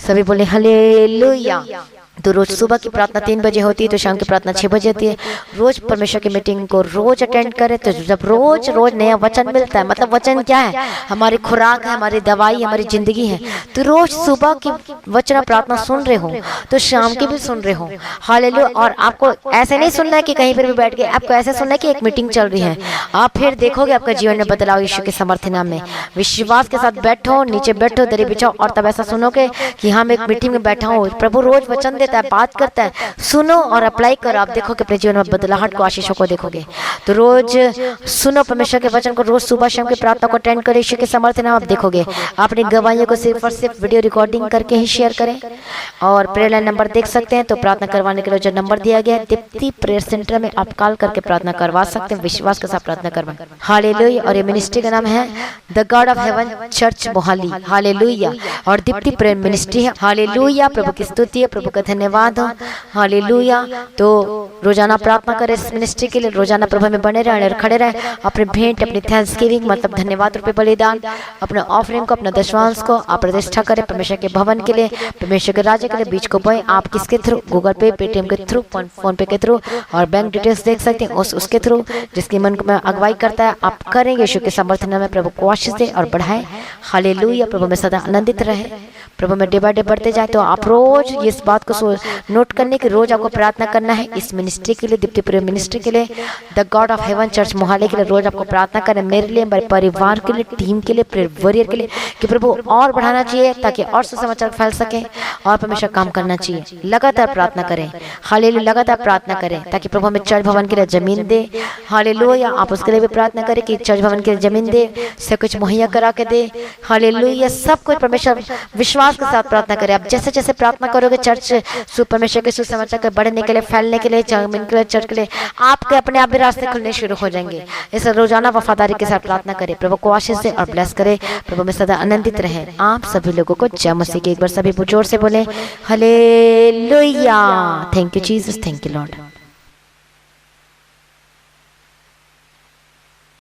सभी बोले हालेलुया। तो रोज सुबह की प्रार्थना 3 बजे होती है, तो शाम की प्रार्थना 6 बजे होती है। रोज परमेश्वर की मीटिंग को रोज अटेंड करें, तो जब रोज रोज नया वचन मिलता है, मतलब वचन क्या है, हमारी खुराक है, हमारी दवाई, हमारी जिंदगी है। तो रोज सुबह की वचन प्रार्थना सुन रहे हो, तो शाम की भी सुन रहे हो, हालेलुया। और आपको ऐसे नहीं सुनना है कि कहीं पर भी बैठ के, आपको ऐसे सुनना है कि एक मीटिंग चल रही है, आप फिर देखोगे आपका जीवन में बदलाव यीशु के समर्थन नाम में। विश्वास के साथ बैठो, नीचे बैठो, दरी बिछाओ, और तब ऐसा सुनोगे कि हाँ मैं एक मीटिंग में बैठा हूँ, प्रभु रोज वचन देता है, बात करता है, सुनो और अप्लाई करो, आप देखोगे अपने जीवन में बदलाहट को, आशीषों को देखोगे। तो रोज सुनो परमेश्वर के वचन को, रोज सुबह शाम की प्रार्थना को अटेंड करें, यीशु के समर्थन आप देखोगे। अपनी गवाहियों को सिर्फ और सिर्फ वीडियो रिकॉर्डिंग करके ही शेयर करें, और प्रेयर लाइन नंबर देख सकते हैं। तो प्रार्थना करवाने के लिए जो नंबर दिया गया है, दीप्ति प्रेयर सेंटर में आप कॉल करके प्रार्थना करवा सकते हैं, विश्वास के साथ प्रार्थना करवाएं, हालेलुया। और ये मिनिस्ट्री का नाम है the God of haven church Mohali, hallelujah. और दीप्ति प्रेयर मिनिस्ट्री है, हालेलुया। प्रभु की स्तुति है, प्रभु का धन्यवाद हो, हालेलुया। तो रोजाना प्रार्थना करें इस मिनिस्ट्री के लिए, रोजाना प्रभु में बने रहें और खड़े रहें। अपने भेंट, अपनी थैंक्सगिविंग मतलब धन्यवाद रूपी बलिदान, अपने ऑफरिंग को, अपना दशमांश को आप प्रतिष्ठा करें परमेश्वर के भवन के लिए, परमेश्वर के राज्य के लिए। बीज को बोएं आप किसके थ्रू, गूगल पे, पेटीएम के थ्रू, फोन पे के थ्रू, और बैंक डिटेल्स देख सकते हैं उसके थ्रू, जिसकी मन में अगुवाई करता है आप करेंगे। यीशु के समर्थन में प्रभु को आशीष दे और बढ़ाए, हालेलुया। प्रभु में सदा आनंदित रहे, प्रभु में डे बाय डे बढ़ते जाए। तो आप रोज इस बात को नोट करने की, रोज आपको प्रार्थना करना है इस मिनिस्ट्री के लिए, दीप्ति प्रेयर मिनिस्ट्री के लिए, the God of haven church Mohali के लिए। रोज आपको प्रार्थना करें, मेरे लिए, मेरे परिवार के लिए, टीम के लिए, प्रेयर वॉरियर के लिए, कि प्रभु और बढ़ाना चाहिए ताकि और सुसमाचार फैल सके और परमेश्वर काम करना चाहिए। लगातार प्रार्थना करें, हालेलुया, लगातार प्रार्थना करें ताकि प्रभु हमें चर्च भवन के लिए जमीन दे, हालेलुया। आप उसके लिए भी प्रार्थना करें कि चर्च भवन के लिए जमीन दे, सब कुछ मुहैया करा के दे, हालेलुया। सब कुछ परमेश्वर, विश्वास के साथ प्रार्थना करें। आप जैसे जैसे प्रार्थना करोगे, चर्च परमेश्वर के सुसमाचार के बढ़ने के लिए, फैलने के लिए, जमीन के लिए, चर्च के लिए, आपके अपने आप भी रास्ते खुलने शुरू हो जाएंगे। इस रोजाना वफादारी के साथ प्रार्थना करें, प्रभु को आशीष दे और ब्लेस करे, प्रभु में सदा आनंदित रहे। आप सभी लोगों को जय मसीह की एक बार सभी जोर से बोले hallelujah. Thank you Jesus, thank you Lord.